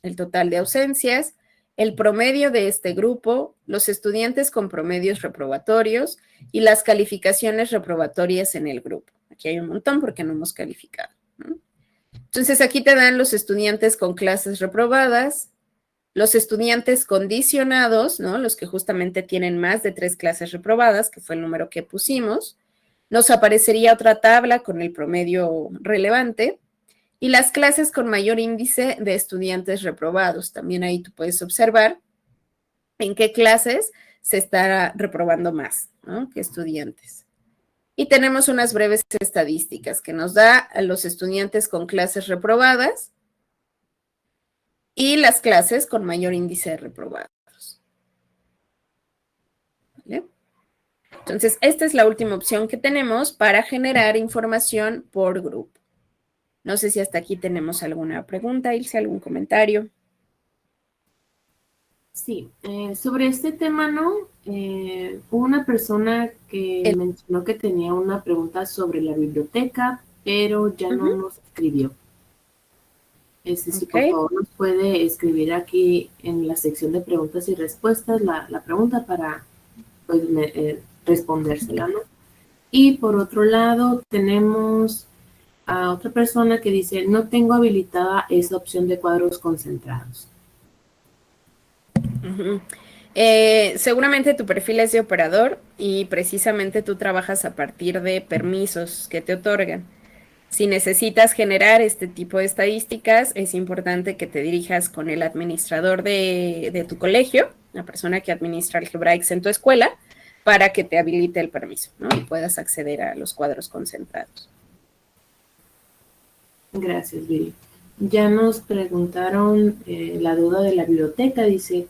el total de ausencias, el promedio de este grupo, los estudiantes con promedios reprobatorios y las calificaciones reprobatorias en el grupo. Aquí hay un montón porque no hemos calificado, ¿no? Entonces, aquí te dan los estudiantes con clases reprobadas, los estudiantes condicionados, ¿no? Los que justamente tienen más de 3 clases reprobadas, que fue el número que pusimos. Nos aparecería otra tabla con el promedio relevante y las clases con mayor índice de estudiantes reprobados. También ahí tú puedes observar en qué clases se estará reprobando más, ¿no? ¿Qué estudiantes? Y tenemos unas breves estadísticas que nos da a los estudiantes con clases reprobadas y las clases con mayor índice de reprobados. ¿Vale? Entonces, esta es la última opción que tenemos para generar información por grupo. No sé si hasta aquí tenemos alguna pregunta, Ilse, algún comentario. Sí, sobre este tema, ¿no? Hubo una persona que mencionó que tenía una pregunta sobre la biblioteca, pero ya no nos escribió. Si por favor nos puede escribir aquí en la sección de preguntas y respuestas la pregunta para pues, respondérsela, ¿no? Y por otro lado tenemos a otra persona que dice, no tengo habilitada esa opción de cuadros concentrados. Seguramente tu perfil es de operador y precisamente tú trabajas a partir de permisos que te otorgan. Si necesitas generar este tipo de estadísticas, es importante que te dirijas con el administrador de tu colegio, la persona que administra Algebraics en tu escuela, para que te habilite el permiso, ¿no? Y puedas acceder a los cuadros concentrados. Gracias, Viri. Ya nos preguntaron la duda de la biblioteca. Dice,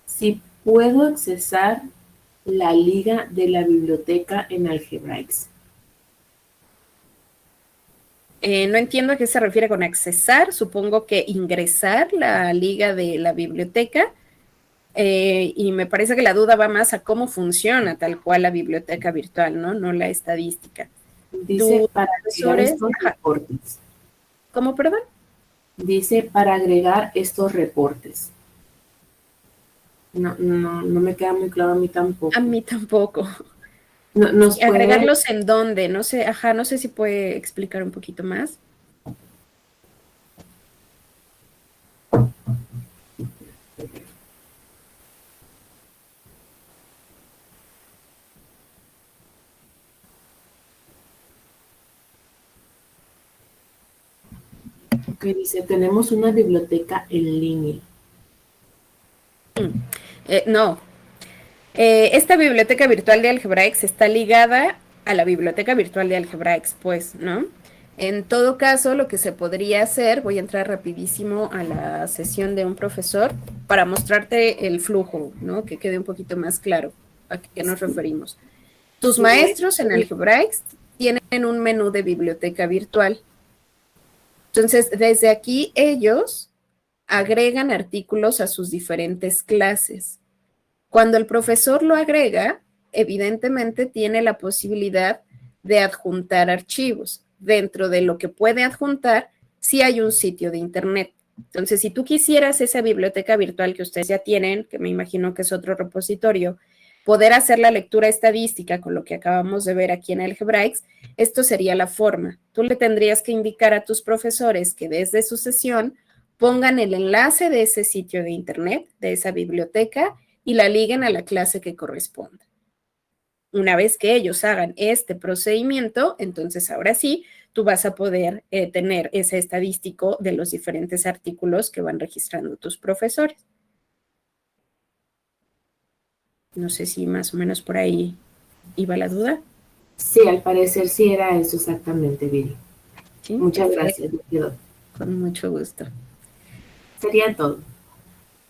si puedo accesar la liga de la biblioteca en Algebraics. No entiendo a qué se refiere con accesar, supongo que ingresar la liga de la biblioteca, y me parece que la duda va más a cómo funciona tal cual la biblioteca virtual, ¿no? No la estadística. Dice ¿Tus para agregar profesores? estos reportes. ¿Cómo, perdón? Dice para agregar estos reportes. No me queda muy claro a mí tampoco. A mí tampoco. Nos puede... ¿Agregarlos en dónde? No sé, no sé si puede explicar un poquito más. Que dice, tenemos una biblioteca en línea. No. Esta biblioteca virtual de Algebraics está ligada a la biblioteca virtual de Algebraics, pues, ¿no? En todo caso, lo que se podría hacer, voy a entrar rapidísimo a la sesión de un profesor para mostrarte el flujo, ¿no? Que quede un poquito más claro a qué nos referimos. Tus maestros en Algebraics tienen un menú de biblioteca virtual. Entonces, desde aquí ellos agregan artículos a sus diferentes clases. Cuando el profesor lo agrega, evidentemente tiene la posibilidad de adjuntar archivos. Dentro de lo que puede adjuntar, sí hay un sitio de internet. Entonces, si tú quisieras esa biblioteca virtual que ustedes ya tienen, que me imagino que es otro repositorio, poder hacer la lectura estadística con lo que acabamos de ver aquí en Algebraics, esto sería la forma. Tú le tendrías que indicar a tus profesores que desde su sesión pongan el enlace de ese sitio de internet, de esa biblioteca, y la liguen a la clase que corresponda. Una vez que ellos hagan este procedimiento, entonces ahora sí, tú vas a poder tener ese estadístico de los diferentes artículos que van registrando tus profesores. No sé si más o menos por ahí iba la duda. Sí, al parecer sí era eso exactamente, Viri. ¿Sí? Muchas Perfecto. gracias. Con mucho gusto. Sería todo.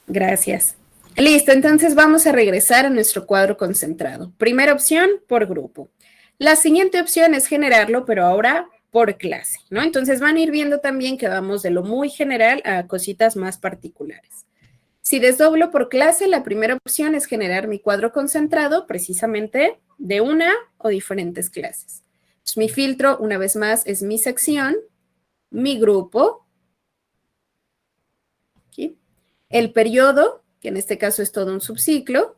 Gracias. Listo, entonces vamos a regresar a nuestro cuadro concentrado. Primera opción, por grupo. La siguiente opción es generarlo, pero ahora por clase, ¿no? Entonces van a ir viendo también que vamos de lo muy general a cositas más particulares. Si desdoblo por clase, la primera opción es generar mi cuadro concentrado precisamente de una o diferentes clases. Entonces, mi filtro, una vez más, es mi sección, mi grupo, ¿sí? El periodo, que en este caso es todo un subciclo,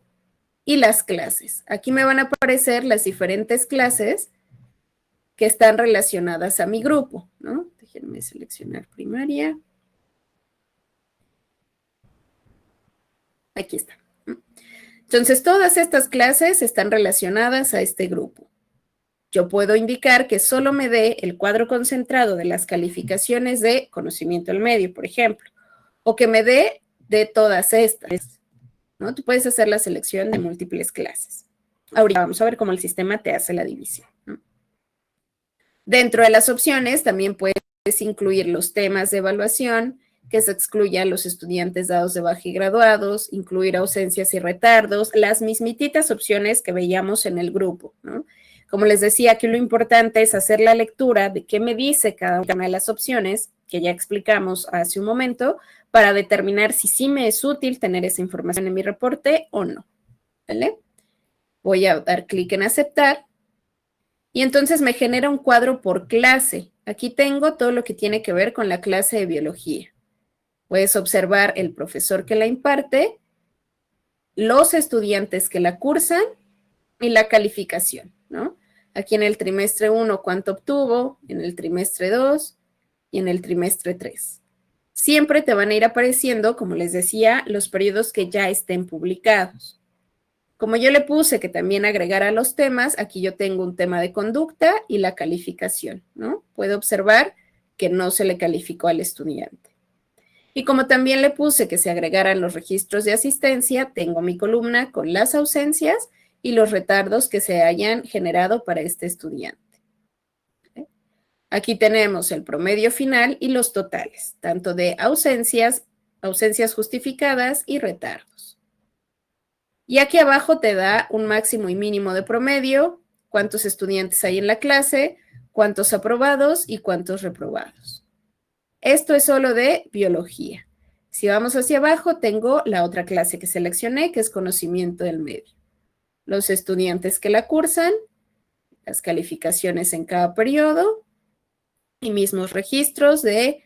y las clases. Aquí me van a aparecer las diferentes clases que están relacionadas a mi grupo, ¿no? Déjenme seleccionar primaria. Aquí está. Entonces, todas estas clases están relacionadas a este grupo. Yo puedo indicar que solo me dé el cuadro concentrado de las calificaciones de conocimiento del medio, por ejemplo, o que me dé de todas estas, ¿no? Tú puedes hacer la selección de múltiples clases. Ahorita vamos a ver cómo el sistema te hace la división, ¿no? Dentro de las opciones también puedes incluir los temas de evaluación, que se excluya a los estudiantes dados de baja y graduados, incluir ausencias y retardos, las mismititas opciones que veíamos en el grupo, ¿no? Como les decía, aquí lo importante es hacer la lectura de qué me dice cada una de las opciones, que ya explicamos hace un momento, para determinar si sí me es útil tener esa información en mi reporte o no, ¿vale? Voy a dar clic en aceptar y entonces me genera un cuadro por clase. Aquí tengo todo lo que tiene que ver con la clase de biología. Puedes observar el profesor que la imparte, los estudiantes que la cursan y la calificación, ¿no? Aquí en el trimestre 1, cuánto obtuvo, en el trimestre 2 y en el trimestre 3. Siempre te van a ir apareciendo, como les decía, los periodos que ya estén publicados. Como yo le puse que también agregara los temas, aquí yo tengo un tema de conducta y la calificación, ¿no? Puede observar que no se le calificó al estudiante. Y como también le puse que se agregaran los registros de asistencia, tengo mi columna con las ausencias y los retardos que se hayan generado para este estudiante. ¿Okay? Aquí tenemos el promedio final y los totales, tanto de ausencias justificadas y retardos. Y aquí abajo te da un máximo y mínimo de promedio, cuántos estudiantes hay en la clase, cuántos aprobados y cuántos reprobados. Esto es solo de biología. Si vamos hacia abajo, tengo la otra clase que seleccioné, que es conocimiento del medio. Los estudiantes que la cursan, las calificaciones en cada periodo y mismos registros de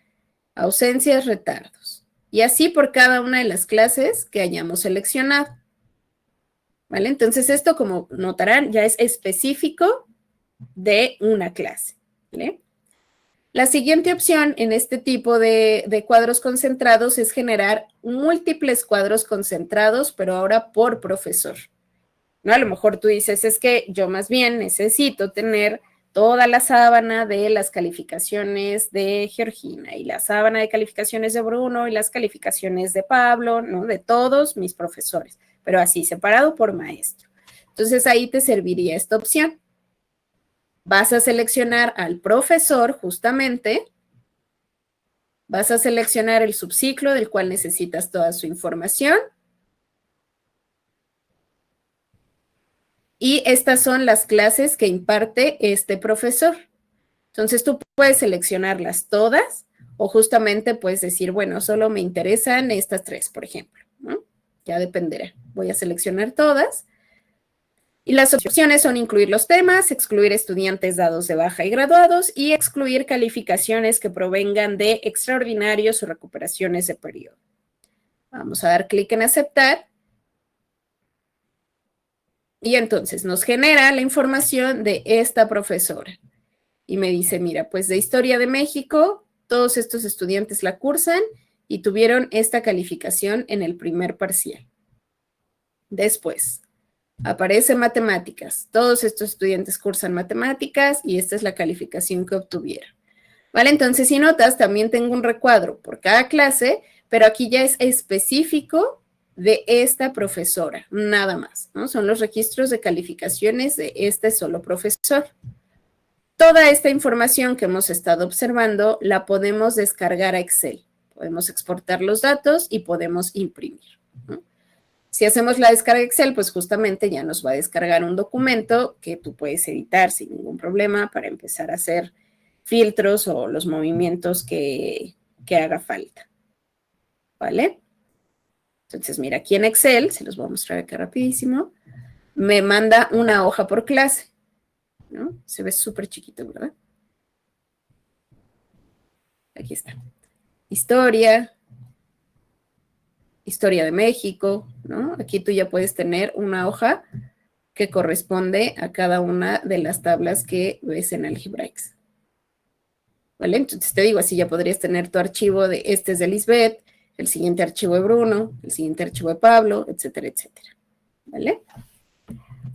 ausencias, retardos. Y así por cada una de las clases que hayamos seleccionado. ¿Vale? Entonces esto, como notarán, ya es específico de una clase. ¿Vale? La siguiente opción en este tipo de cuadros concentrados es generar múltiples cuadros concentrados, pero ahora por profesor. ¿No? A lo mejor tú dices, es que yo más bien necesito tener toda la sábana de las calificaciones de Georgina y la sábana de calificaciones de Bruno y las calificaciones de Pablo, ¿no? De todos mis profesores, pero así separado por maestro. Entonces ahí te serviría esta opción. Vas a seleccionar al profesor justamente, vas a seleccionar el subciclo del cual necesitas toda su información. Y estas son las clases que imparte este profesor. Entonces tú puedes seleccionarlas todas o justamente puedes decir, bueno, solo me interesan estas 3, por ejemplo, ¿no? Ya dependerá. Voy a seleccionar todas. Y las opciones son incluir los temas, excluir estudiantes dados de baja y graduados y excluir calificaciones que provengan de extraordinarios o recuperaciones de periodo. Vamos a dar clic en aceptar. Y entonces nos genera la información de esta profesora. Y me dice, mira, pues de Historia de México, todos estos estudiantes la cursan y tuvieron esta calificación en el primer parcial. Después, aparece Matemáticas. Todos estos estudiantes cursan Matemáticas y esta es la calificación que obtuvieron. ¿Vale? Entonces, si notas, también tengo un recuadro por cada clase, pero aquí ya es específico de esta profesora, nada más, ¿no? Son los registros de calificaciones de este solo profesor. Toda esta información que hemos estado observando la podemos descargar a Excel. Podemos exportar los datos y podemos imprimir, ¿no? Si hacemos la descarga Excel, pues justamente ya nos va a descargar un documento que tú puedes editar sin ningún problema para empezar a hacer filtros o los movimientos que haga falta. ¿Vale? Entonces, mira, aquí en Excel, se los voy a mostrar acá rapidísimo, me manda una hoja por clase, ¿no? Se ve súper chiquito, ¿verdad? Aquí está. Historia de México, ¿no? Aquí tú ya puedes tener una hoja que corresponde a cada una de las tablas que ves en Algebraics. ¿Vale? Entonces te digo, así ya podrías tener tu archivo de este es de Lisbeth, el siguiente archivo de Bruno, el siguiente archivo de Pablo, etcétera, etcétera. ¿Vale?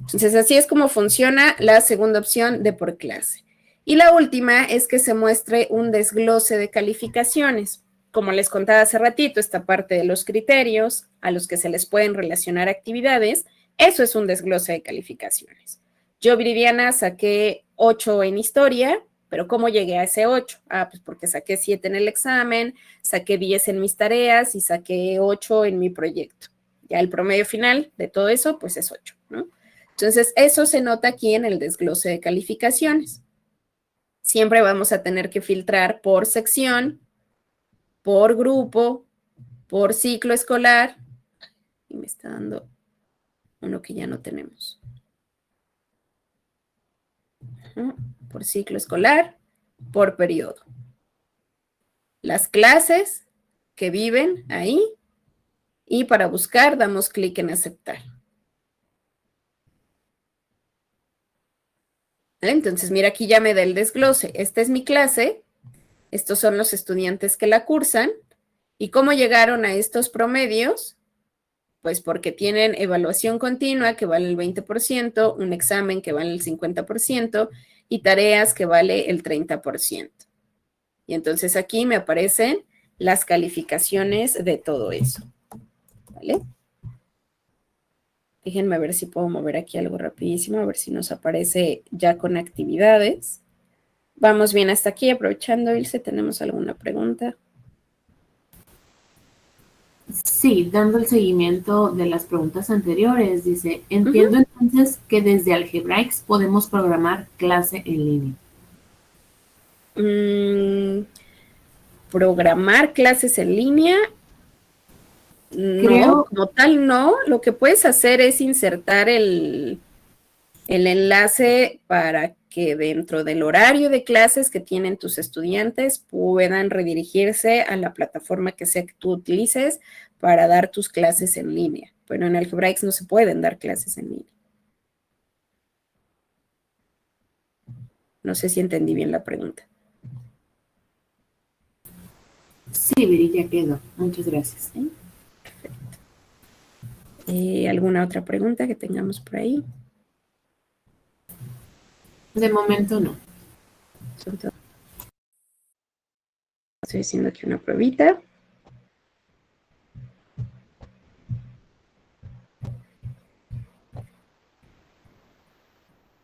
Entonces así es como funciona la segunda opción de por clase. Y la última es que se muestre un desglose de calificaciones. Como les contaba hace ratito, esta parte de los criterios a los que se les pueden relacionar actividades, eso es un desglose de calificaciones. Yo, Viridiana, saqué 8 en historia, pero ¿cómo llegué a ese 8? Ah, pues porque saqué 7 en el examen, saqué 10 en mis tareas y saqué 8 en mi proyecto. Ya el promedio final de todo eso, pues es 8, ¿no? Entonces, eso se nota aquí en el desglose de calificaciones. Siempre vamos a tener que filtrar por sección, por grupo, por ciclo escolar. Y me está dando uno que ya no tenemos. Por ciclo escolar, por periodo. Las clases que viven ahí y para buscar damos clic en aceptar. ¿Vale? Entonces, mira, aquí ya me da el desglose. Esta es mi clase, estos son los estudiantes que la cursan y cómo llegaron a estos promedios. Pues porque tienen evaluación continua que vale el 20%, un examen que vale el 50% y tareas que vale el 30%. Y entonces aquí me aparecen las calificaciones de todo eso. ¿Vale? Déjenme ver si puedo mover aquí algo rapidísimo, a ver si nos aparece ya con actividades. Vamos bien hasta aquí, aprovechando, Ilse, ¿tenemos alguna pregunta? Sí, dando el seguimiento de las preguntas anteriores, dice, entiendo entonces que desde Algebraics podemos programar clase en línea. Programar clases en línea, no, Creo, como tal no. Lo que puedes hacer es insertar el enlace para que dentro del horario de clases que tienen tus estudiantes puedan redirigirse a la plataforma que sea que tú utilices para dar tus clases en línea. Pero en Algebraics no se pueden dar clases en línea. No sé si entendí bien la pregunta. sí, Viri, ya quedó. Muchas gracias. ¿Sí? Perfecto. ¿Alguna otra pregunta que tengamos por ahí? De momento no. Estoy haciendo aquí una pruebita.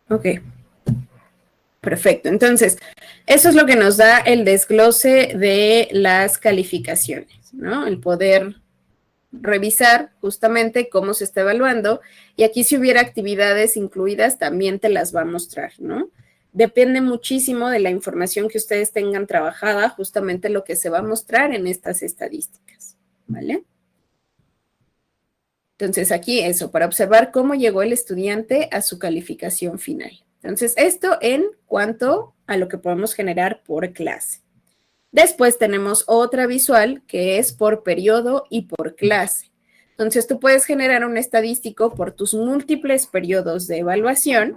Ok. Perfecto. Entonces, eso es lo que nos da el desglose de las calificaciones, ¿no? El poder revisar justamente cómo se está evaluando. Y aquí si hubiera actividades incluidas, también te las va a mostrar, ¿no? Depende muchísimo de la información que ustedes tengan trabajada, justamente lo que se va a mostrar en estas estadísticas, ¿vale? Entonces aquí eso, para observar cómo llegó el estudiante a su calificación final. Entonces esto en cuanto a lo que podemos generar por clase. Después tenemos otra visual que es por periodo y por clase. Entonces tú puedes generar un estadístico por tus múltiples periodos de evaluación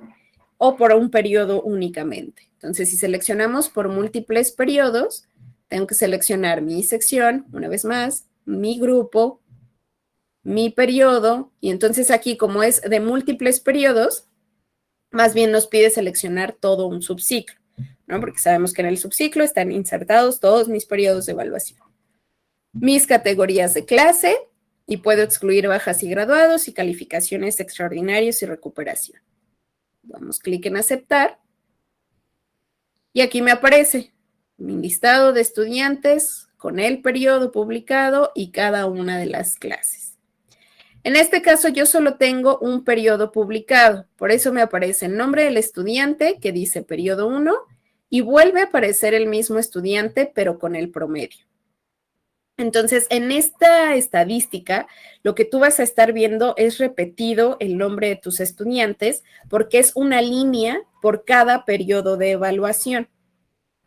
o por un periodo únicamente. Entonces si seleccionamos por múltiples periodos, tengo que seleccionar mi sección, una vez más, mi grupo, mi periodo, y entonces aquí como es de múltiples periodos, más bien nos pide seleccionar todo un subciclo, ¿no? Porque sabemos que en el subciclo están insertados todos mis periodos de evaluación. Mis categorías de clase, y puedo excluir bajas y graduados y calificaciones extraordinarias y recuperación. Damos clic en aceptar, y aquí me aparece mi listado de estudiantes con el periodo publicado y cada una de las clases. En este caso yo solo tengo un periodo publicado, por eso me aparece el nombre del estudiante que dice periodo 1 y vuelve a aparecer el mismo estudiante pero con el promedio. Entonces, en esta estadística, lo que tú vas a estar viendo es repetido el nombre de tus estudiantes porque es una línea por cada periodo de evaluación.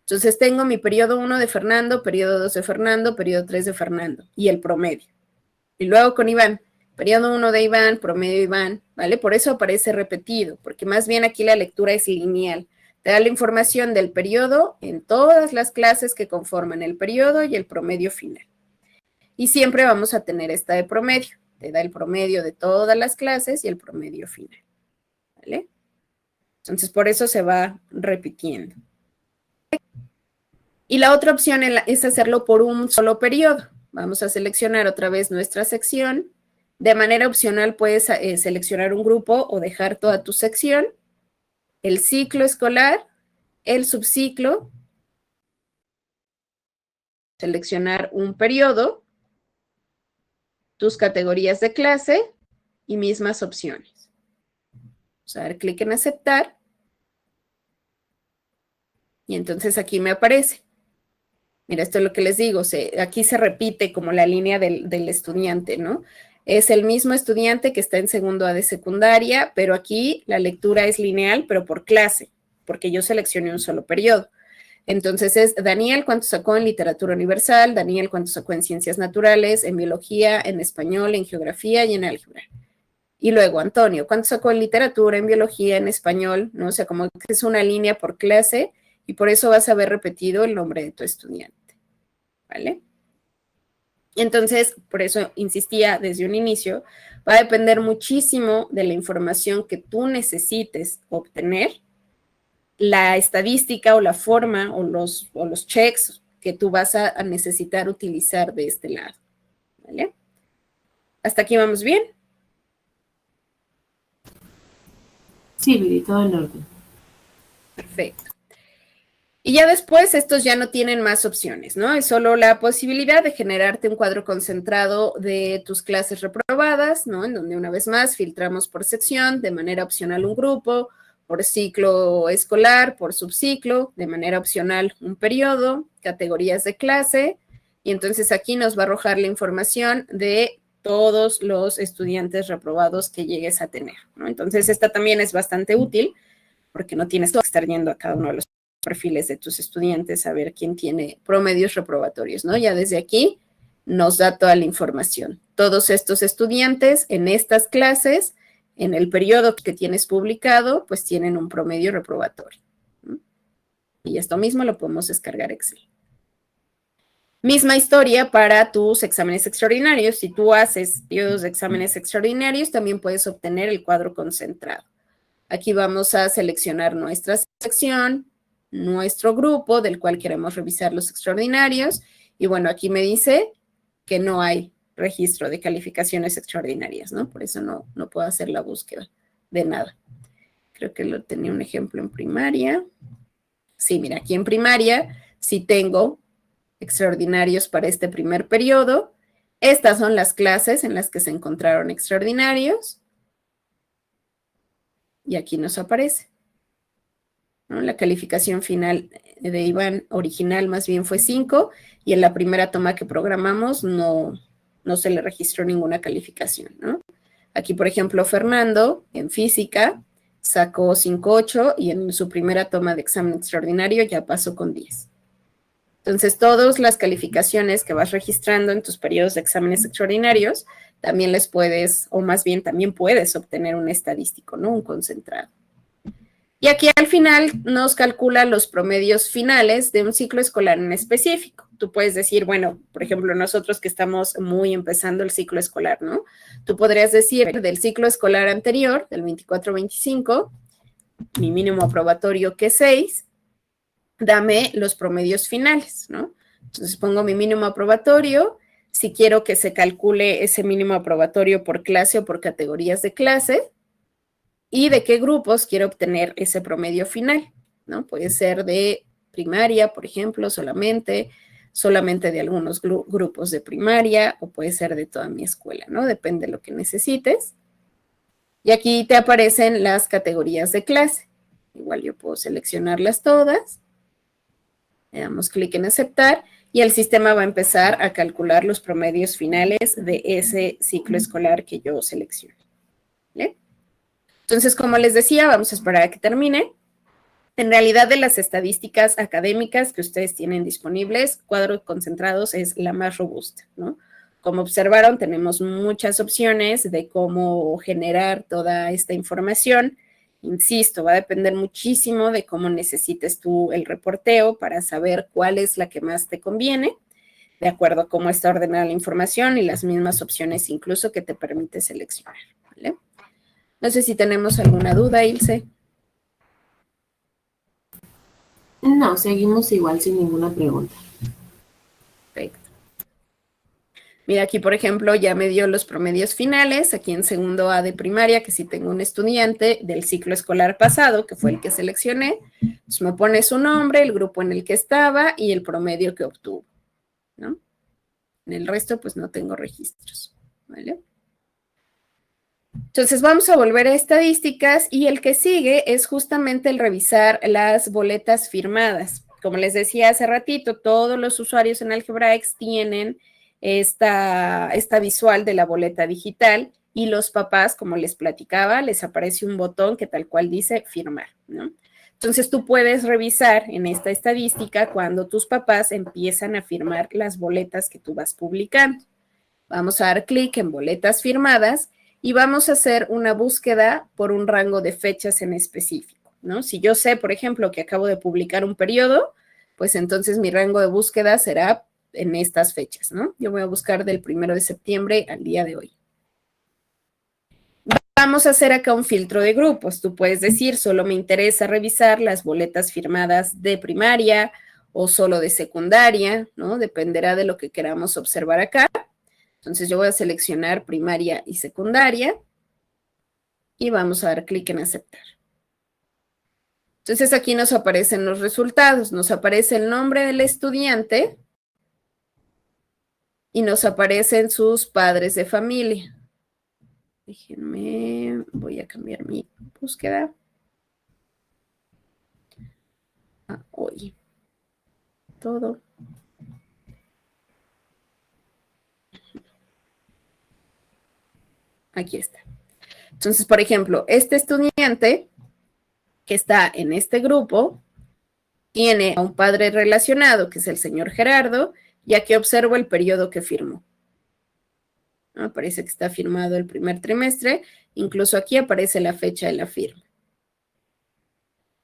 Entonces, tengo mi periodo 1 de Fernando, periodo 2 de Fernando, periodo 3 de Fernando y el promedio. Y luego con Iván, periodo 1 de Iván, promedio Iván, ¿vale? Por eso aparece repetido, porque más bien aquí la lectura es lineal. Te da la información del periodo en todas las clases que conforman el periodo y el promedio final. Y siempre vamos a tener esta de promedio. Te da el promedio de todas las clases y el promedio final, ¿vale? Entonces, por eso se va repitiendo. Y la otra opción es hacerlo por un solo periodo. Vamos a seleccionar otra vez nuestra sección. De manera opcional puedes seleccionar un grupo o dejar toda tu sección, el ciclo escolar, el subciclo, seleccionar un periodo, tus categorías de clase y mismas opciones. Vamos a dar clic en aceptar y entonces aquí me aparece. Mira, esto es lo que les digo, aquí se repite como la línea del estudiante, ¿no? Es el mismo estudiante que está en segundo A de secundaria, pero aquí la lectura es lineal, pero por clase, porque yo seleccioné un solo periodo. Entonces es Daniel, ¿cuánto sacó en literatura universal? Daniel, ¿cuánto sacó en ciencias naturales, en biología, en español, en geografía y en álgebra? Y luego Antonio, ¿cuánto sacó en literatura, en biología, en español? ¿No? O sea, como que es una línea por clase y por eso vas a ver repetido el nombre de tu estudiante. ¿Vale? Entonces, por eso insistía desde un inicio, va a depender muchísimo de la información que tú necesites obtener, la estadística o la forma o los checks que tú vas a necesitar utilizar de este lado. ¿Vale? ¿Hasta aquí vamos bien? Sí, Viri, todo en orden. Perfecto. Y ya después estos ya no tienen más opciones, ¿no? Es solo la posibilidad de generarte un cuadro concentrado de tus clases reprobadas, ¿no? En donde una vez más filtramos por sección, de manera opcional un grupo, por ciclo escolar, por subciclo, de manera opcional un periodo, categorías de clase, y entonces aquí nos va a arrojar la información de todos los estudiantes reprobados que llegues a tener, ¿no? Entonces esta también es bastante útil porque no tienes que estar yendo a cada uno de los perfiles de tus estudiantes a ver quién tiene promedios reprobatorios, ¿no? Ya desde aquí nos da toda la información. Todos estos estudiantes en estas clases, en el periodo que tienes publicado, pues tienen un promedio reprobatorio, ¿no? Y esto mismo lo podemos descargar Excel. Misma historia para tus exámenes extraordinarios. Si tú haces periodos de exámenes extraordinarios, también puedes obtener el cuadro concentrado. Aquí vamos a seleccionar nuestra sección, nuestro grupo del cual queremos revisar los extraordinarios. Y bueno, aquí me dice que no hay registro de calificaciones extraordinarias, ¿no? Por eso no puedo hacer la búsqueda de nada. Creo que lo tenía un ejemplo en primaria. Sí, mira, aquí en primaria sí tengo extraordinarios para este primer periodo. Estas son las clases en las que se encontraron extraordinarios. Y aquí nos aparece, ¿no? La calificación final de Iván original más bien fue 5 y en la primera toma que programamos no se le registró ninguna calificación, ¿no? Aquí, por ejemplo, Fernando en física sacó 5.8 y en su primera toma de examen extraordinario ya pasó con 10. Entonces, todas las calificaciones que vas registrando en tus periodos de exámenes extraordinarios, también les puedes, o más bien también puedes obtener un estadístico, ¿no? Un concentrado. Y aquí al final nos calcula los promedios finales de un ciclo escolar en específico. Tú puedes decir, bueno, por ejemplo, nosotros que estamos muy empezando el ciclo escolar, ¿no? Tú podrías decir del ciclo escolar anterior, del 24-25, mi mínimo aprobatorio que es 6, dame los promedios finales, ¿no? Entonces pongo mi mínimo aprobatorio, si quiero que se calcule ese mínimo aprobatorio por clase o por categorías de clase, y de qué grupos quiero obtener ese promedio final, ¿no? Puede ser de primaria, por ejemplo, solamente de algunos grupos de primaria, o puede ser de toda mi escuela, ¿no? Depende de lo que necesites. Y aquí te aparecen las categorías de clase. Igual yo puedo seleccionarlas todas. Le damos clic en aceptar y el sistema va a empezar a calcular los promedios finales de ese ciclo escolar que yo seleccione. ¿Vale? Entonces, como les decía, vamos a esperar a que termine. En realidad, de las estadísticas académicas que ustedes tienen disponibles, cuadros concentrados es la más robusta, ¿no? Como observaron, tenemos muchas opciones de cómo generar toda esta información. Insisto, va a depender muchísimo de cómo necesites tú el reporteo para saber cuál es la que más te conviene, de acuerdo a cómo está ordenada la información y las mismas opciones incluso que te permite seleccionar, ¿vale? No sé si tenemos alguna duda, Ilse. No, seguimos igual sin ninguna pregunta. Perfecto. Mira, aquí, por ejemplo, ya me dio los promedios finales, aquí en segundo A de primaria, que sí tengo un estudiante del ciclo escolar pasado, que fue el que seleccioné. Entonces me pone su nombre, el grupo en el que estaba y el promedio que obtuvo, ¿no? En el resto, pues no tengo registros, ¿vale? Entonces vamos a volver a estadísticas y el que sigue es justamente el revisar las boletas firmadas. Como les decía hace ratito, todos los usuarios en Algebraics tienen esta visual de la boleta digital y los papás, como les platicaba, les aparece un botón que tal cual dice firmar, ¿no? Entonces tú puedes revisar en esta estadística cuando tus papás empiezan a firmar las boletas que tú vas publicando. Vamos a dar clic en boletas firmadas y vamos a hacer una búsqueda por un rango de fechas en específico, ¿no? Si yo sé, por ejemplo, que acabo de publicar un periodo, pues entonces mi rango de búsqueda será en estas fechas, ¿no? Yo voy a buscar del 1 de septiembre al día de hoy. Vamos a hacer acá un filtro de grupos. Tú puedes decir, solo me interesa revisar las boletas firmadas de primaria o solo de secundaria, ¿no? Dependerá de lo que queramos observar acá. Entonces yo voy a seleccionar primaria y secundaria y vamos a dar clic en aceptar. Entonces aquí nos aparecen los resultados, nos aparece el nombre del estudiante y nos aparecen sus padres de familia. Déjenme, voy a cambiar mi búsqueda. Hoy. Todo. Aquí está. Entonces, por ejemplo, este estudiante que está en este grupo tiene a un padre relacionado, que es el señor Gerardo, y aquí observo el periodo que firmó. Parece que está firmado el primer trimestre, incluso aquí aparece la fecha de la firma.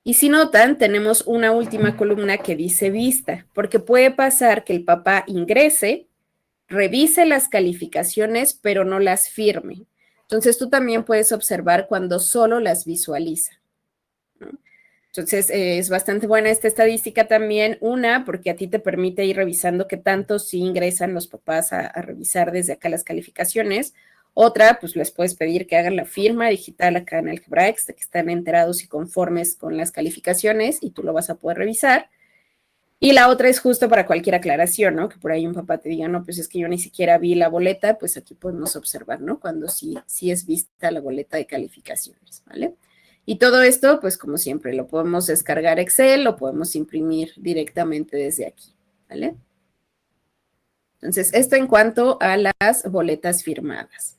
Y si notan, tenemos una última columna que dice vista, porque puede pasar que el papá ingrese, revise las calificaciones, pero no las firme. Entonces, tú también puedes observar cuando solo las visualiza, ¿no? Entonces, es bastante buena esta estadística también, una, porque a ti te permite ir revisando qué tanto sí ingresan los papás a revisar desde acá las calificaciones. Otra, pues les puedes pedir que hagan la firma digital acá en Algebraics, de que están enterados y conformes con las calificaciones y tú lo vas a poder revisar. Y la otra es justo para cualquier aclaración, ¿no? Que por ahí un papá te diga, no, pues es que yo ni siquiera vi la boleta, pues aquí podemos observar, ¿no? Cuando sí es vista la boleta de calificaciones, ¿vale? Y todo esto, pues como siempre, lo podemos descargar Excel, lo podemos imprimir directamente desde aquí, ¿vale? Entonces, esto en cuanto a las boletas firmadas.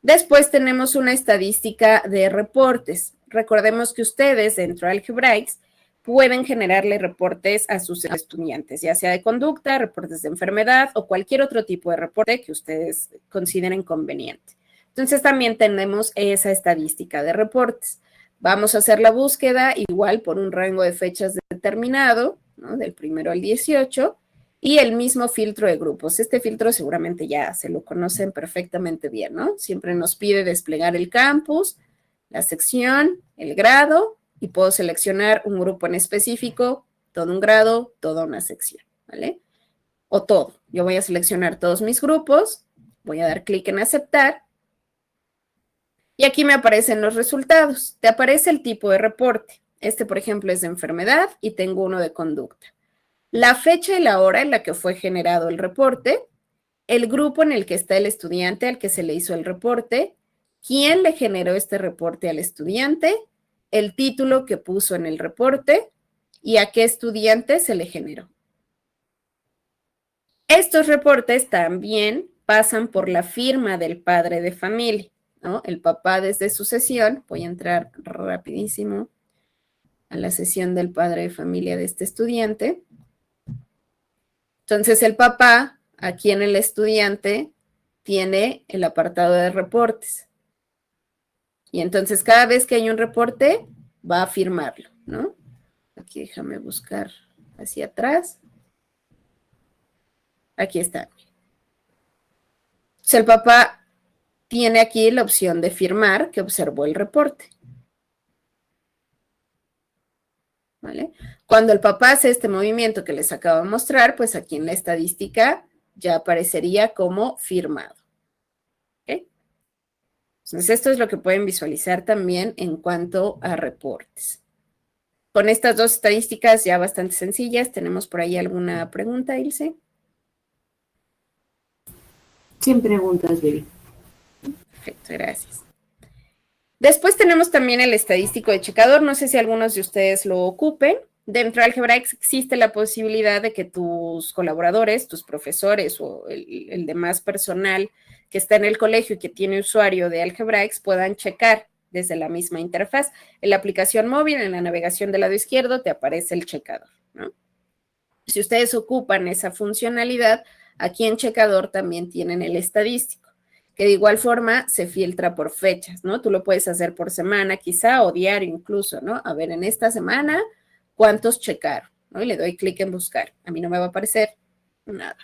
Después tenemos una estadística de reportes. Recordemos que ustedes dentro de Algebraics pueden generarle reportes a sus estudiantes, ya sea de conducta, reportes de enfermedad o cualquier otro tipo de reporte que ustedes consideren conveniente. Entonces, también tenemos esa estadística de reportes. Vamos a hacer la búsqueda igual por un rango de fechas determinado, ¿no? Del 1 al 18, y el mismo filtro de grupos. Este filtro seguramente ya se lo conocen perfectamente bien, ¿no? Siempre nos pide desplegar el campus, la sección, el grado, y puedo seleccionar un grupo en específico, todo un grado, toda una sección, ¿vale? O todo. Yo voy a seleccionar todos mis grupos, voy a dar clic en aceptar, y aquí me aparecen los resultados. Te aparece el tipo de reporte. Este, por ejemplo, es de enfermedad y tengo uno de conducta. La fecha y la hora en la que fue generado el reporte, el grupo en el que está el estudiante al que se le hizo el reporte, quién le generó este reporte al estudiante, el título que puso en el reporte y a qué estudiante se le generó. Estos reportes también pasan por la firma del padre de familia, ¿no? El papá desde su sesión, voy a entrar rapidísimo a la sesión del padre de familia de este estudiante. Entonces el papá, aquí en el estudiante, tiene el apartado de reportes. Y entonces cada vez que hay un reporte, va a firmarlo, ¿no? Aquí déjame buscar hacia atrás. Aquí está. Entonces el papá tiene aquí la opción de firmar que observó el reporte. ¿Vale? Cuando el papá hace este movimiento que les acabo de mostrar, pues aquí en la estadística ya aparecería como firmado. ¿Okay? Entonces, esto es lo que pueden visualizar también en cuanto a reportes. Con estas dos estadísticas ya bastante sencillas, ¿tenemos por ahí alguna pregunta, Ilse? Sin preguntas, Baby. Perfecto, gracias. Después tenemos también el estadístico de checador. No sé si algunos de ustedes lo ocupen. Dentro de Algebraics existe la posibilidad de que tus colaboradores, tus profesores o el demás personal que está en el colegio y que tiene usuario de Algebraics puedan checar desde la misma interfaz. En la aplicación móvil, en la navegación del lado izquierdo, te aparece el checador, ¿no? Si ustedes ocupan esa funcionalidad, aquí en checador también tienen el estadístico, que de igual forma se filtra por fechas, ¿no? Tú lo puedes hacer por semana quizá o diario incluso, ¿no? A ver, en esta semana, ¿cuántos checaron? ¿No? Y le doy clic en buscar. A mí no me va a aparecer nada.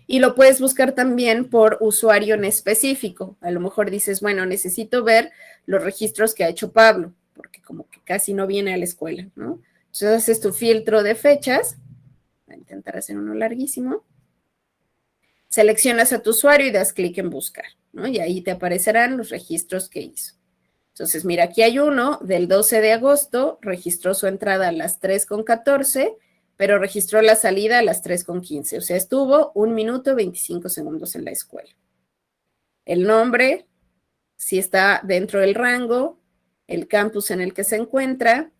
Y lo puedes buscar también por usuario en específico. A lo mejor dices, bueno, necesito ver los registros que ha hecho Pablo, porque como que casi no viene a la escuela, ¿no? Entonces haces tu filtro de fechas. Voy a intentar hacer uno larguísimo. Seleccionas a tu usuario y das clic en buscar, ¿no? Y ahí te aparecerán los registros que hizo. Entonces, mira, aquí hay uno del 12 de agosto, registró su entrada a las 3:14, pero registró la salida a las 3:15. O sea, estuvo 1 minuto 25 segundos en la escuela. El nombre, si está dentro del rango, el campus en el que se encuentra,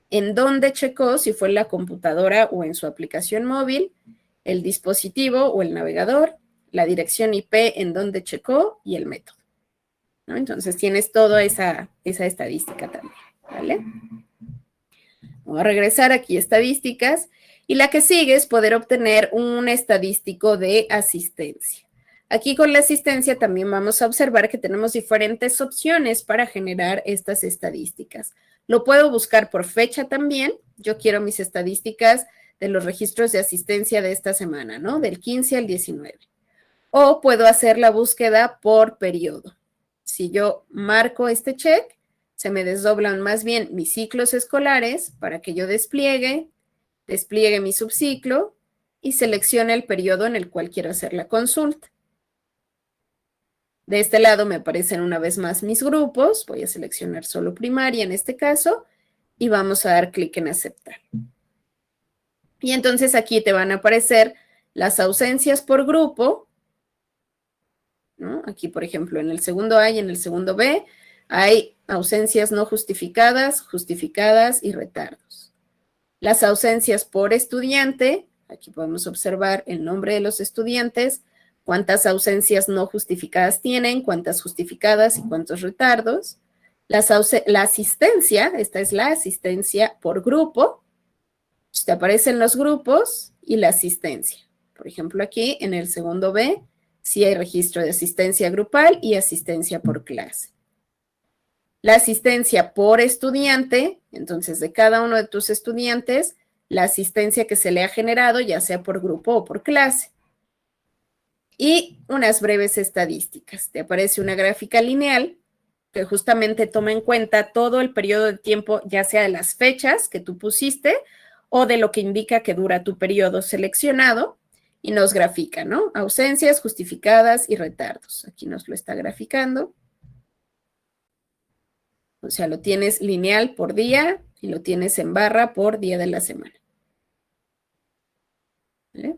en dónde checó, si fue en la computadora o en su aplicación móvil, el dispositivo o el navegador, la dirección IP en donde checó y el método, ¿no? Entonces tienes toda esa estadística también, ¿vale? Voy a regresar aquí, estadísticas, y la que sigue es poder obtener un estadístico de asistencia. Aquí con la asistencia también vamos a observar que tenemos diferentes opciones para generar estas estadísticas. Lo puedo buscar por fecha también. Yo quiero mis estadísticas de los registros de asistencia de esta semana, ¿no? Del 15 al 19. O puedo hacer la búsqueda por periodo. Si yo marco este check, se me desdoblan más bien mis ciclos escolares para que yo despliegue mi subciclo y seleccione el periodo en el cual quiero hacer la consulta. De este lado me aparecen una vez más mis grupos, voy a seleccionar solo primaria en este caso y vamos a dar clic en aceptar. Y entonces aquí te van a aparecer las ausencias por grupo, ¿no? Aquí, por ejemplo, en el segundo A y en el segundo B hay ausencias no justificadas, justificadas y retardos. Las ausencias por estudiante, aquí podemos observar el nombre de los estudiantes, cuántas ausencias no justificadas tienen, cuántas justificadas y cuántos retardos. La asistencia, esta es la asistencia por grupo, te aparecen los grupos y la asistencia. Por ejemplo, aquí en el segundo B, sí hay registro de asistencia grupal y asistencia por clase. La asistencia por estudiante, entonces de cada uno de tus estudiantes, la asistencia que se le ha generado, ya sea por grupo o por clase. Y unas breves estadísticas. Te aparece una gráfica lineal que justamente toma en cuenta todo el periodo de tiempo, ya sea de las fechas que tú pusiste o de lo que indica que dura tu periodo seleccionado, y nos grafica, ¿no? Ausencias justificadas y retardos. Aquí nos lo está graficando. O sea, lo tienes lineal por día y lo tienes en barra por día de la semana. ¿Vale?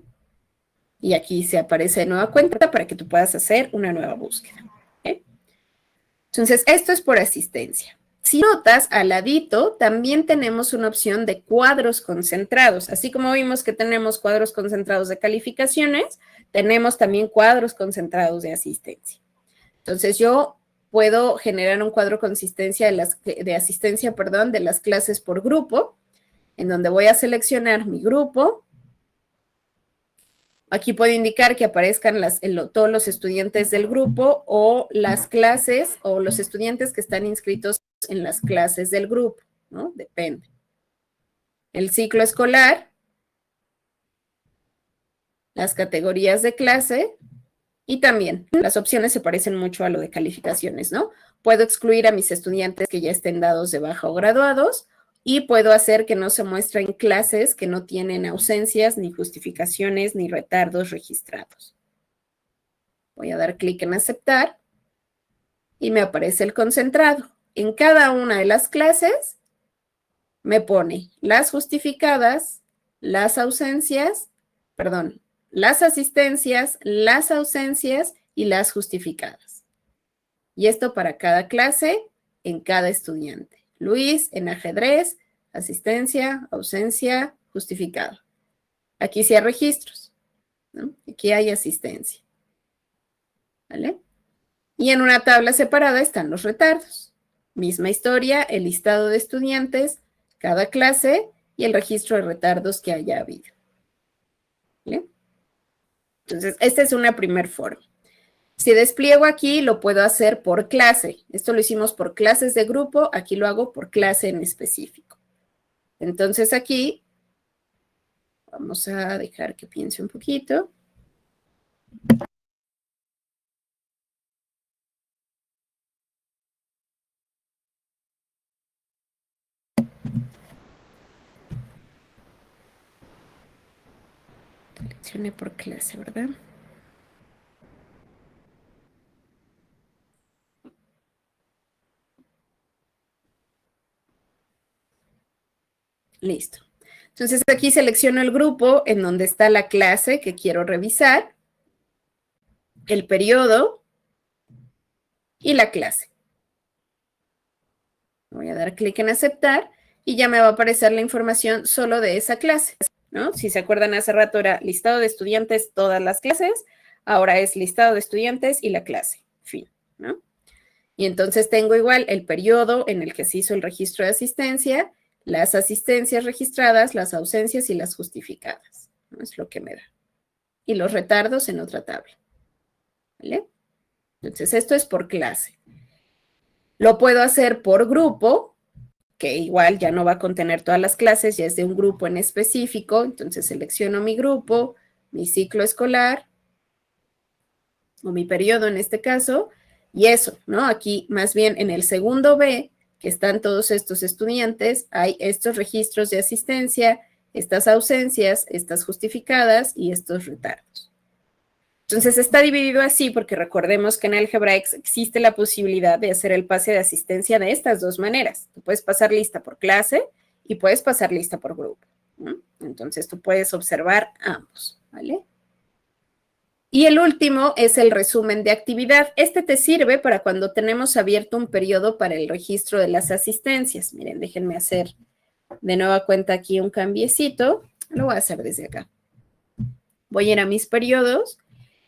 Y aquí se aparece de nueva cuenta para que tú puedas hacer una nueva búsqueda. ¿Okay? Entonces, esto es por asistencia. Si notas, al ladito también tenemos una opción de cuadros concentrados. Así como vimos que tenemos cuadros concentrados de calificaciones, tenemos también cuadros concentrados de asistencia. Entonces, yo puedo generar un cuadro consistencia de asistencia de las clases por grupo, en donde voy a seleccionar mi grupo. Aquí puedo indicar que aparezcan todos los estudiantes del grupo o las clases o los estudiantes que están inscritos en las clases del grupo, ¿no? Depende. El ciclo escolar, las categorías de clase y también las opciones se parecen mucho a lo de calificaciones, ¿no? Puedo excluir a mis estudiantes que ya estén dados de baja o graduados y puedo hacer que no se muestren clases que no tienen ausencias, ni justificaciones, ni retardos registrados. Voy a dar clic en aceptar y me aparece el concentrado. En cada una de las clases me pone las justificadas, las ausencias, perdón, las asistencias, las ausencias y las justificadas. Y esto para cada clase, en cada estudiante. Luis, en ajedrez, asistencia, ausencia, justificado. Aquí sí hay registros, ¿no? Aquí hay asistencia. ¿Vale? Y en una tabla separada están los retardos. Misma historia, el listado de estudiantes, cada clase y el registro de retardos que haya habido. ¿Vale? Entonces, esta es una primer forma. Si despliego aquí, lo puedo hacer por clase. Esto lo hicimos por clases de grupo, aquí lo hago por clase en específico. Entonces aquí, vamos a dejar que piense un poquito. Seleccioné por clase, ¿verdad? Listo. Entonces aquí selecciono el grupo en donde está la clase que quiero revisar, el periodo y la clase. Voy a dar clic en aceptar y ya me va a aparecer la información solo de esa clase, ¿no? Si se acuerdan, hace rato era listado de estudiantes, todas las clases, ahora es listado de estudiantes y la clase, fin, ¿no? Y entonces tengo igual el periodo en el que se hizo el registro de asistencia, las asistencias registradas, las ausencias y las justificadas, ¿no? Es lo que me da. Y los retardos en otra tabla, ¿vale? Entonces esto es por clase. Lo puedo hacer por grupo, que igual ya no va a contener todas las clases, ya es de un grupo en específico, entonces selecciono mi grupo, mi ciclo escolar, o mi periodo en este caso, y eso, ¿no? Aquí más bien en el segundo B, que están todos estos estudiantes, hay estos registros de asistencia, estas ausencias, estas justificadas y estos retardos. Entonces está dividido así porque recordemos que en Algebraics existe la posibilidad de hacer el pase de asistencia de estas dos maneras. Tú puedes pasar lista por clase y puedes pasar lista por grupo, ¿no? Entonces tú puedes observar ambos, ¿vale? Y el último es el resumen de actividad. Este te sirve para cuando tenemos abierto un periodo para el registro de las asistencias. Miren, déjenme hacer de nueva cuenta aquí un cambiecito. Lo voy a hacer desde acá. Voy a ir a mis periodos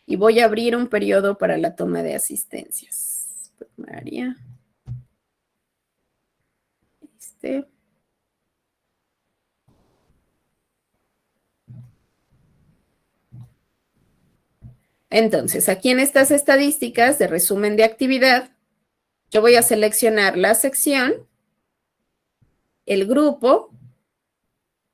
y voy a abrir un periodo para la toma de asistencias. María. Entonces, aquí en estas estadísticas de resumen de actividad, yo voy a seleccionar la sección, el grupo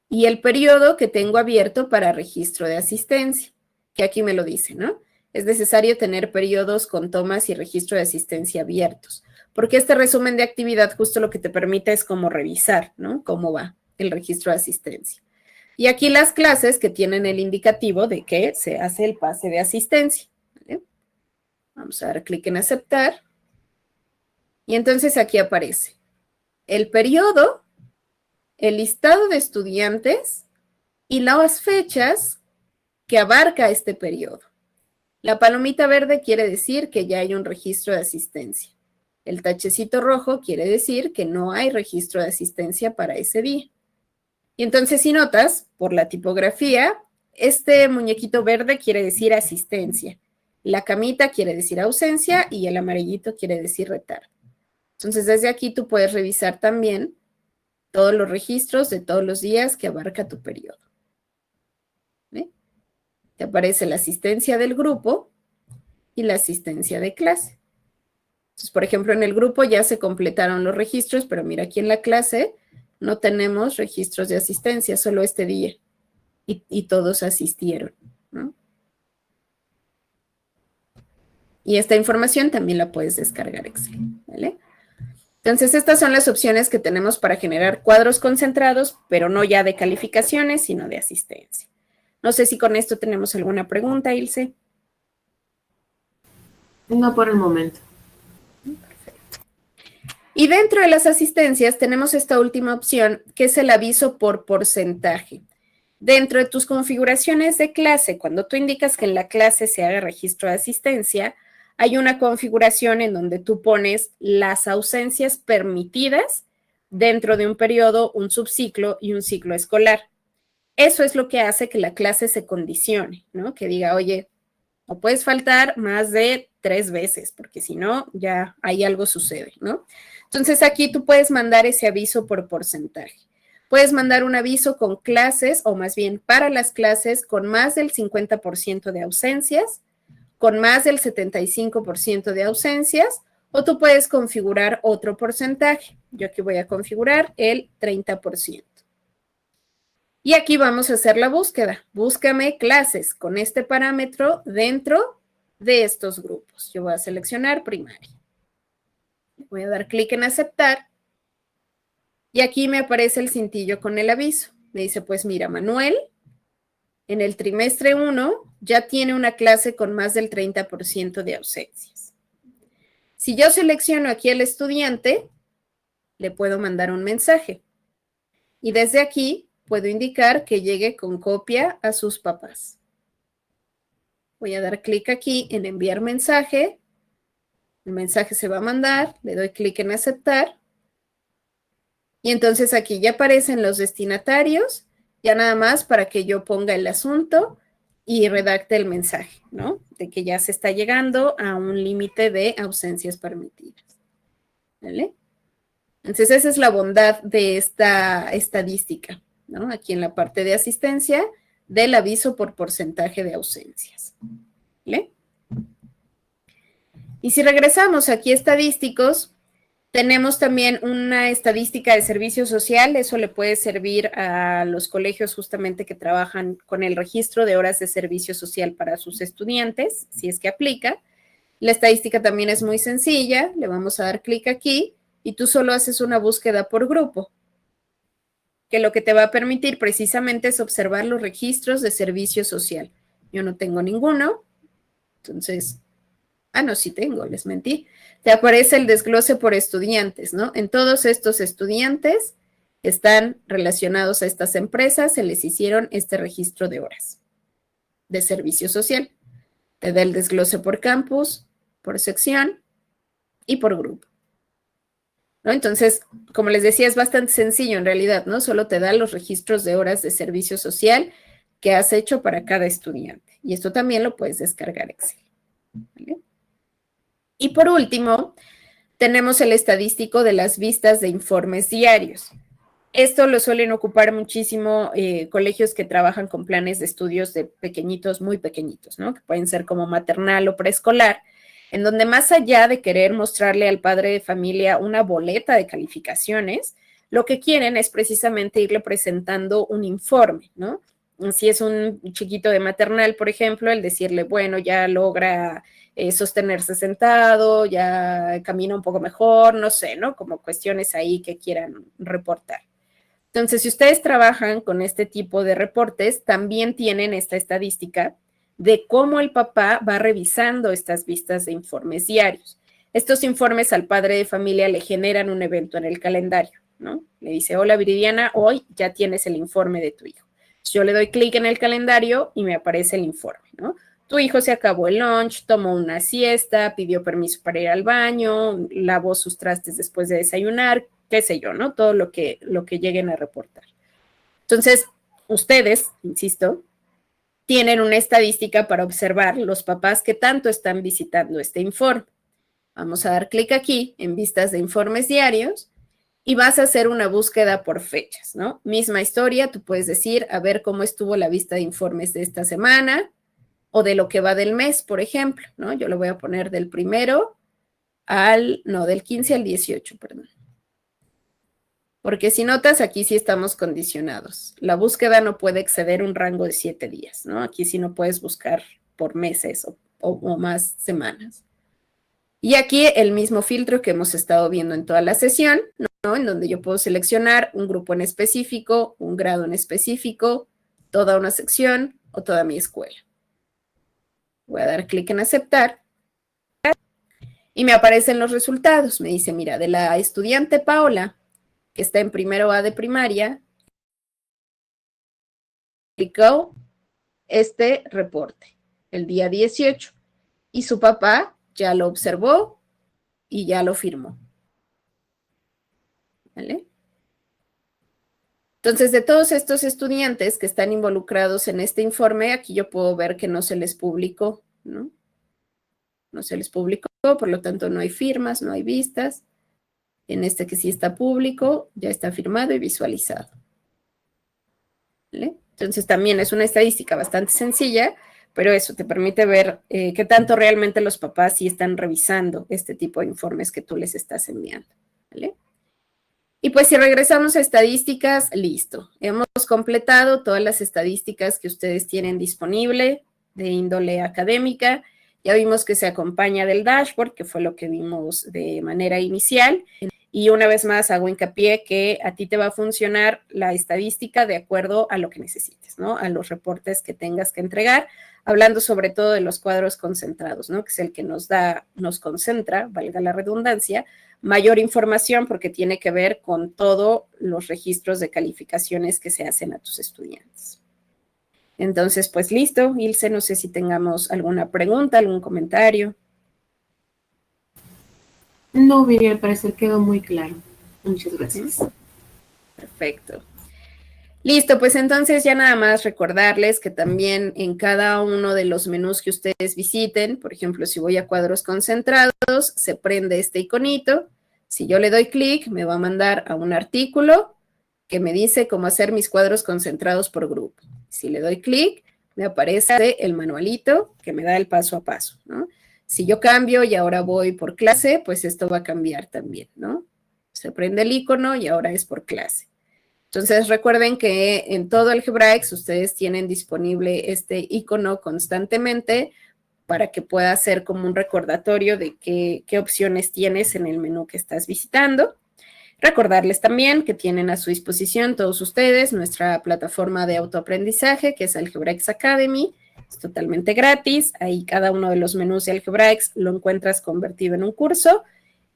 y el periodo que tengo abierto para registro de asistencia, que aquí me lo dice, ¿no? Es necesario tener periodos con tomas y registro de asistencia abiertos, porque este resumen de actividad justo lo que te permite es como revisar, ¿no? Cómo va el registro de asistencia. Y aquí las clases que tienen el indicativo de que se hace el pase de asistencia, ¿vale? Vamos a dar clic en aceptar. Y entonces aquí aparece el periodo, el listado de estudiantes y las fechas que abarca este periodo. La palomita verde quiere decir que ya hay un registro de asistencia. El tachecito rojo quiere decir que no hay registro de asistencia para ese día. Y entonces, si notas, por la tipografía, este muñequito verde quiere decir asistencia. La camita quiere decir ausencia y el amarillito quiere decir retardo. Entonces, desde aquí tú puedes revisar también todos los registros de todos los días que abarca tu periodo. ¿Ve? Te aparece la asistencia del grupo y la asistencia de clase. Entonces, por ejemplo, en el grupo ya se completaron los registros, pero mira, aquí en la clase no tenemos registros de asistencia, solo este día. Y todos asistieron, ¿no? Y esta información también la puedes descargar Excel, ¿vale? Entonces, estas son las opciones que tenemos para generar cuadros concentrados, pero no ya de calificaciones, sino de asistencia. No sé si con esto tenemos alguna pregunta, Ilse. No por el momento. Perfecto. Y dentro de las asistencias tenemos esta última opción, que es el aviso por porcentaje. Dentro de tus configuraciones de clase, cuando tú indicas que en la clase se haga registro de asistencia, hay una configuración en donde tú pones las ausencias permitidas dentro de un periodo, un subciclo y un ciclo escolar. Eso es lo que hace que la clase se condicione, ¿no? Que diga, oye, no puedes faltar más de 3 veces, porque si no, ya ahí algo sucede, ¿no? Entonces aquí tú puedes mandar ese aviso por porcentaje. Puedes mandar un aviso con clases, o más bien para las clases, con más del 50% de ausencias, con más del 75% de ausencias, o tú puedes configurar otro porcentaje. Yo aquí voy a configurar el 30%. Y aquí vamos a hacer la búsqueda. Búscame clases con este parámetro dentro de estos grupos. Yo voy a seleccionar primaria. Voy a dar clic en aceptar. Y aquí me aparece el cintillo con el aviso. Me dice, pues mira, Manuel, en el trimestre 1 ya tiene una clase con más del 30% de ausencias. Si yo selecciono aquí al estudiante, le puedo mandar un mensaje. Y desde aquí puedo indicar que llegue con copia a sus papás. Voy a dar clic aquí en enviar mensaje. El mensaje se va a mandar, le doy clic en aceptar. Y entonces aquí ya aparecen los destinatarios, ya nada más para que yo ponga el asunto y redacte el mensaje, ¿no? De que ya se está llegando a un límite de ausencias permitidas. ¿Vale? Entonces esa es la bondad de esta estadística, ¿no? Aquí en la parte de asistencia del aviso por porcentaje de ausencias. ¿Vale? Y si regresamos aquí a estadísticos, tenemos también una estadística de servicio social. Eso le puede servir a los colegios justamente que trabajan con el registro de horas de servicio social para sus estudiantes, si es que aplica. La estadística también es muy sencilla. Le vamos a dar clic aquí y tú solo haces una búsqueda por grupo, que lo que te va a permitir precisamente es observar los registros de servicio social. Yo no tengo ninguno, entonces... no, sí tengo, les mentí. Te aparece el desglose por estudiantes, ¿no? En todos estos estudiantes están relacionados a estas empresas, se les hicieron este registro de horas de servicio social. Te da el desglose por campus, por sección y por grupo, ¿no? Entonces, como les decía, es bastante sencillo en realidad, ¿no? Solo te da los registros de horas de servicio social que has hecho para cada estudiante. Y esto también lo puedes descargar Excel, ¿vale? Y por último, tenemos el estadístico de las vistas de informes diarios. Esto lo suelen ocupar muchísimo colegios que trabajan con planes de estudios de pequeñitos, muy pequeñitos, ¿no? Que pueden ser como maternal o preescolar, en donde más allá de querer mostrarle al padre de familia una boleta de calificaciones, lo que quieren es precisamente irle presentando un informe, ¿no? Si es un chiquito de maternal, por ejemplo, el decirle, bueno, ya logra sostenerse sentado, ya camina un poco mejor, no sé, ¿no? Como cuestiones ahí que quieran reportar. Entonces, si ustedes trabajan con este tipo de reportes, también tienen esta estadística de cómo el papá va revisando estas vistas de informes diarios. Estos informes al padre de familia le generan un evento en el calendario, ¿no? Le dice, hola Viridiana, hoy ya tienes el informe de tu hijo. Yo le doy clic en el calendario y me aparece el informe, ¿no? Tu hijo se acabó el lunch, tomó una siesta, pidió permiso para ir al baño, lavó sus trastes después de desayunar, qué sé yo, ¿no? Todo lo que lleguen a reportar. Entonces, ustedes, insisto, tienen una estadística para observar los papás que tanto están visitando este informe. Vamos a dar clic aquí en vistas de informes diarios y vas a hacer una búsqueda por fechas, ¿no? Misma historia, tú puedes decir, a ver cómo estuvo la vista de informes de esta semana o de lo que va del mes, por ejemplo, ¿no? Yo lo voy a poner del 1 del 15 al 18, perdón. Porque si notas, aquí sí estamos condicionados. La búsqueda no puede exceder un rango de 7 días, ¿no? Aquí sí no puedes buscar por meses o más semanas. Y aquí el mismo filtro que hemos estado viendo en toda la sesión, ¿no? En donde yo puedo seleccionar un grupo en específico, un grado en específico, toda una sección o toda mi escuela. Voy a dar clic en aceptar y me aparecen los resultados. Me dice, mira, de la estudiante Paola, que está en 1A de primaria, aplicó este reporte el día 18 y su papá ya lo observó y ya lo firmó. ¿Vale? Entonces, de todos estos estudiantes que están involucrados en este informe, aquí yo puedo ver que no se les publicó, ¿no? No se les publicó, por lo tanto no hay firmas, no hay vistas. En este que sí está público, ya está firmado y visualizado. ¿Vale? Entonces también es una estadística bastante sencilla, pero eso te permite ver qué tanto realmente los papás sí están revisando este tipo de informes que tú les estás enviando. ¿Vale? Y pues si regresamos a estadísticas, listo. Hemos completado todas las estadísticas que ustedes tienen disponible de índole académica. Ya vimos que se acompaña del dashboard, que fue lo que vimos de manera inicial. Y una vez más hago hincapié que a ti te va a funcionar la estadística de acuerdo a lo que necesites, ¿no? A los reportes que tengas que entregar, hablando sobre todo de los cuadros concentrados, ¿no? Que es el que nos concentra, valga la redundancia, mayor información porque tiene que ver con todos los registros de calificaciones que se hacen a tus estudiantes. Entonces, pues listo, Ilse, no sé si tengamos alguna pregunta, algún comentario. No, Viri, al parecer quedó muy claro. Muchas gracias. Perfecto. Listo, pues entonces ya nada más recordarles que también en cada uno de los menús que ustedes visiten, por ejemplo, si voy a cuadros concentrados, se prende este iconito. Si yo le doy clic, me va a mandar a un artículo que me dice cómo hacer mis cuadros concentrados por grupo. Si le doy clic, me aparece el manualito que me da el paso a paso, ¿no? Si yo cambio y ahora voy por clase, pues esto va a cambiar también, ¿no? Se prende el icono y ahora es por clase. Entonces recuerden que en todo Algebraics ustedes tienen disponible este icono constantemente para que pueda ser como un recordatorio de qué opciones tienes en el menú que estás visitando. Recordarles también que tienen a su disposición todos ustedes nuestra plataforma de autoaprendizaje que es Algebraics Academy. Es totalmente gratis. Ahí cada uno de los menús de Algebraics lo encuentras convertido en un curso.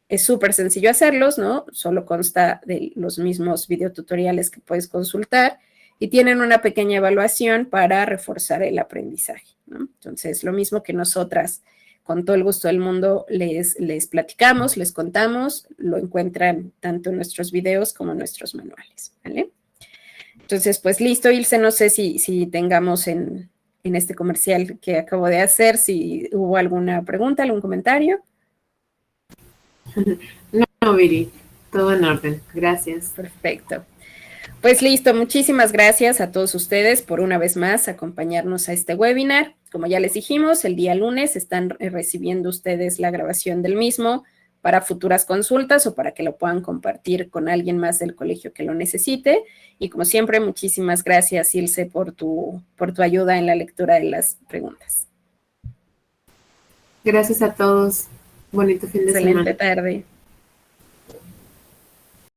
Es súper sencillo hacerlos, ¿no? Solo consta de los mismos videotutoriales que puedes consultar y tienen una pequeña evaluación para reforzar el aprendizaje, ¿no? Entonces, lo mismo que nosotras, con todo el gusto del mundo, les platicamos, les contamos, lo encuentran tanto en nuestros videos como en nuestros manuales, ¿vale? Entonces, pues listo, Ilse, no sé si tengamos en este comercial que acabo de hacer, si hubo alguna pregunta, algún comentario. No, Viri, todo en orden. Gracias. Perfecto. Pues listo, muchísimas gracias a todos ustedes por una vez más acompañarnos a este webinar. Como ya les dijimos, el día lunes están recibiendo ustedes la grabación del mismo para futuras consultas o para que lo puedan compartir con alguien más del colegio que lo necesite. Y como siempre, muchísimas gracias, Ilse, por tu ayuda en la lectura de las preguntas. Gracias a todos. Bonito fin de semana. Excelente tarde.